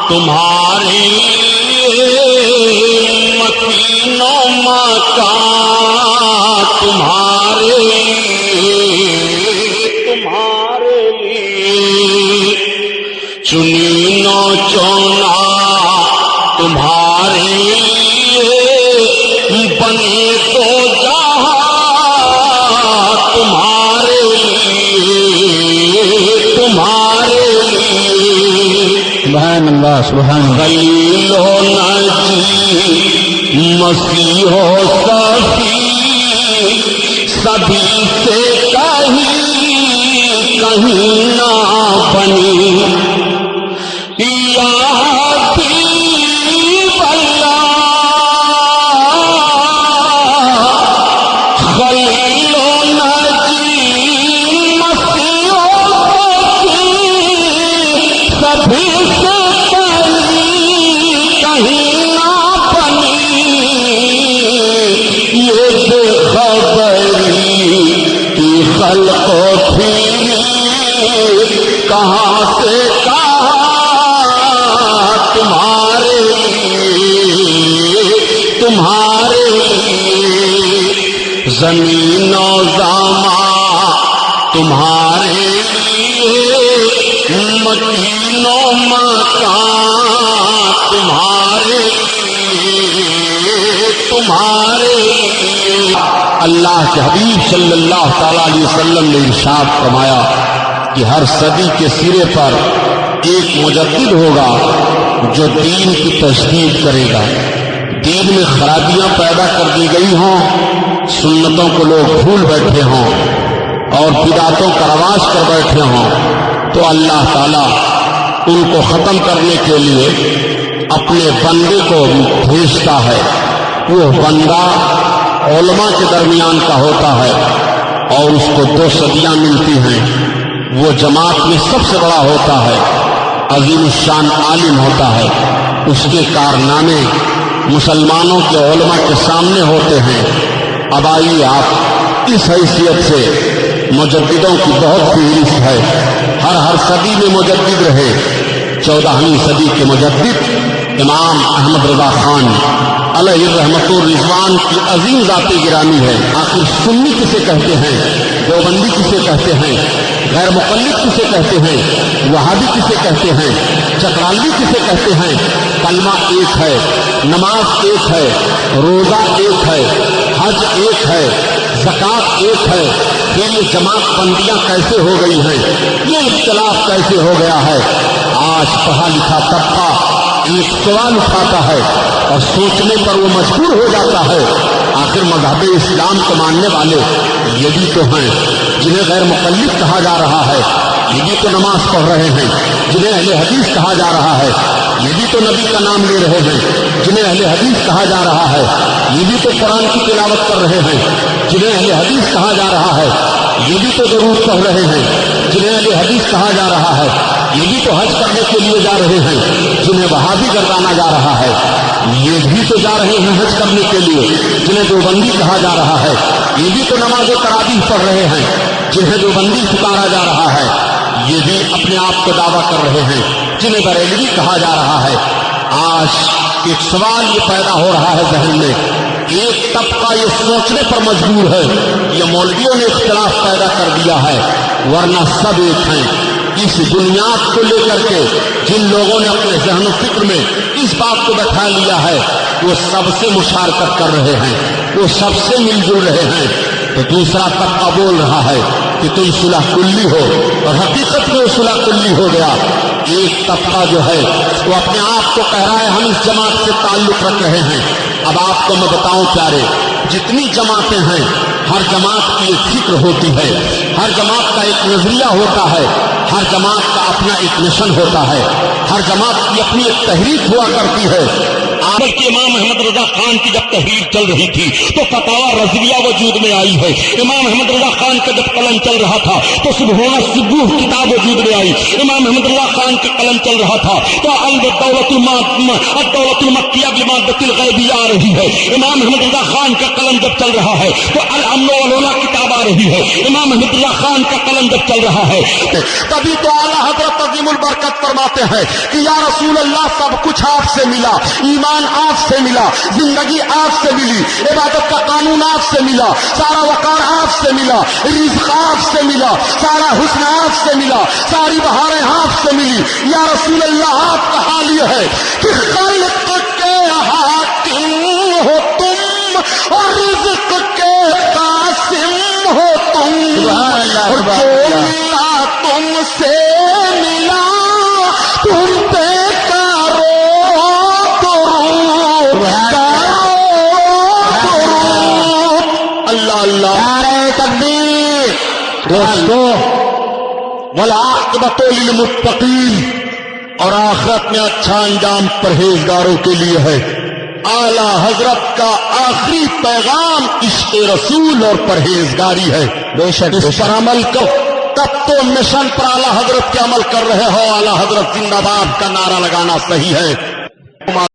تمہارے لیے، مکین و مکان تمہارے لیے، تمہارے لیے، چنین و چونا تمہارے لیے، بنے تو تمہارے لیے، تمہارے لیے، سبحان اللہ، سبحان اللہ، خلیل و نجی، مسیح و صفی، سبھی سے کہیں نہ بنی، یا تمہارے لیے، زمین و زمان تمہارے لیے، مکین و مکان تمہارے لیے، تمہارے لیے۔ اللہ کے حبیب صلی اللہ تعالی علیہ وسلم نے ارشاد فرمایا کہ ہر صدی کے سرے پر ایک مجدد ہوگا جو دین کی تجدید کرے گا۔ دین میں خرابیاں پیدا کر دی گئی ہوں، سنتوں کو لوگ بھول بیٹھے ہوں اور بدعتوں کا رواج کر بیٹھے ہوں، تو اللہ تعالیٰ ان کو ختم کرنے کے لیے اپنے بندے کو بھیجتا ہے۔ وہ بندہ علماء کے درمیان کا ہوتا ہے اور اس کو 2 صدیاں ملتی ہیں۔ وہ جماعت میں سب سے بڑا ہوتا ہے، عظیم الشان عالم ہوتا ہے، اس کے کارنامے مسلمانوں کے علماء کے سامنے ہوتے ہیں۔ اب آئیے آپ اس حیثیت سے مجددوں کی بہت فہرست ہے، ہر صدی میں مجدد رہے۔ 14ویں صدی کے مجدد امام احمد رضا خان علیہ رحمت الرضوان کی عظیم ذات گرامی ہے۔ آخر سنی کسے کہتے ہیں، دیوبندی کسے کہتے ہیں، غیر مقلد کسے کہتے ہیں، وہابی کسے کہتے ہیں، چکرالوی کسے کہتے ہیں؟ کلمہ ایک ہے، نماز ایک ہے، روزہ ایک ہے، حج ایک ہے، زکوٰۃ ایک ہے، پھر یہ جماعت بندیاں کیسے ہو گئی ہیں، یہ اختلاف کیسے ہو گیا ہے؟ آج پڑھا لکھا طبقہ ایک سوال اٹھاتا ہے اور سوچنے پر وہ مجبور ہو جاتا ہے، آخر مذہب اسلام کو ماننے والے یہ بھی تو ہیں جنہیں غیر مقلد کہا جا رہا ہے، یہ بھی تو نماز پڑھ رہے ہیں، جنہیں اہل حدیث کہا جا رہا ہے، یہ بھی تو نبی کا نام لے رہے ہیں، جنہیں اہل حدیث کہا جا رہا ہے، یہ بھی تو قرآن کی تلاوت کر رہے ہیں، جنہیں اہل حدیث کہا جا رہا ہے، یہ بھی تو ضرور پڑھ رہے ہیں، جنہیں اہل حدیث کہا جا رہا ہے، یہ بھی تو حج کرنے کے لیے جا رہے ہیں، جنہیں وہابی گردانا جا رہا ہے، یہ بھی تو جا رہے ہیں حج کرنے کے لیے، جنہیں دیوبندی کہا جا رہا ہے، یہ بھی تو نماز تراویح پڑھ رہے ہیں، جنہیں دیوبندی پکارا جا رہا ہے، یہ بھی اپنے آپ کو دعویٰ کر رہے ہیں، جنہیں بریلوی کہا جا رہا ہے۔ آج ایک سوال یہ پیدا ہو رہا ہے ذہن میں، ایک طبقہ یہ سوچنے پر مجبور ہے یہ مولویوں نے اختلاف پیدا کر دیا ہے، ورنہ سب ایک ہیں۔ اس بنیاد کو لے کر کے جن لوگوں نے اپنے ذہن و فکر میں اس بات کو بٹھا لیا ہے وہ سب سے مشارکت کر رہے ہیں، وہ سب سے مل جل رہے ہیں، تو دوسرا طبقہ بول رہا ہے کہ تم صلح کلی ہو، اور حقیقت میں وہ صلح کلی ہو گیا۔ ایک طبقہ جو ہے وہ اپنے آپ کو کہہ رہا ہے ہم اس جماعت سے تعلق رکھ رہے ہیں۔ اب آپ کو میں بتاؤں پیارے، جتنی جماعتیں ہیں ہر جماعت کی ایک فکر ہوتی ہے، ہر جماعت کا ایک نظریہ ہوتا ہے، ہر جماعت کا اپنا ایک مشن ہوتا ہے، ہر جماعت کی اپنی ایک تحریک ہوا کرتی ہے۔ بلکہ امام احمد رضا خان کی جب تحریر چل رہی تھی تو فتاوی رضویہ وجود میں آئی ہے۔ امام احمد رضا خان کا جب قلم چل رہا تھا تو سبحان السبوح کتاب وجود میں آئی۔ امام احمد رضا خان کا قلم چل رہا تھا تو الدولۃ المکیہ بمادۃ الغیبیہ آ رہی ہے۔ امام احمد رضا خان کا قلم جب چل رہا ہے تو الامن والولا کتاب آ رہی ہے۔ امام احمد رضا خان کا قلم جب چل رہا ہے تبھی تو اعلیٰ حضرت عظیم البرکت فرماتے ہیں کہ یا رسول اللہ سب کچھ آپ سے ملا، ایمان آپ سے ملا، زندگی آپ سے ملی، عبادت کا قانون آپ سے ملا، سارا وقار آپ سے ملا، رزق آپ سے ملا، سارا حسن آپ سے ملا، ساری بہاریں آپ سے ملی۔ یا رسول اللہ آپ کا حال یہ ہے کہ خلق کے حاکم ہو تم اور رزق کے قاسم ہو تم، اور جو ملا تم سے ملا تم پہ کرو درود، اللہ اللہ۔ نعرہ تکبیر۔ دوستو، والعاقبۃ للمتقین، اور آخرت میں اچھا انجام پرہیزگاروں کے لیے ہے۔ اعلیٰ حضرت کا آخری پیغام عشق رسول اور پرہیزگاری ہے۔ بے شک اس پر عمل کرو، تب تو مشن پر اعلیٰ حضرت کے عمل کر رہے ہو۔ اعلیٰ حضرت زندہ باد کا نعرہ لگانا صحیح ہے۔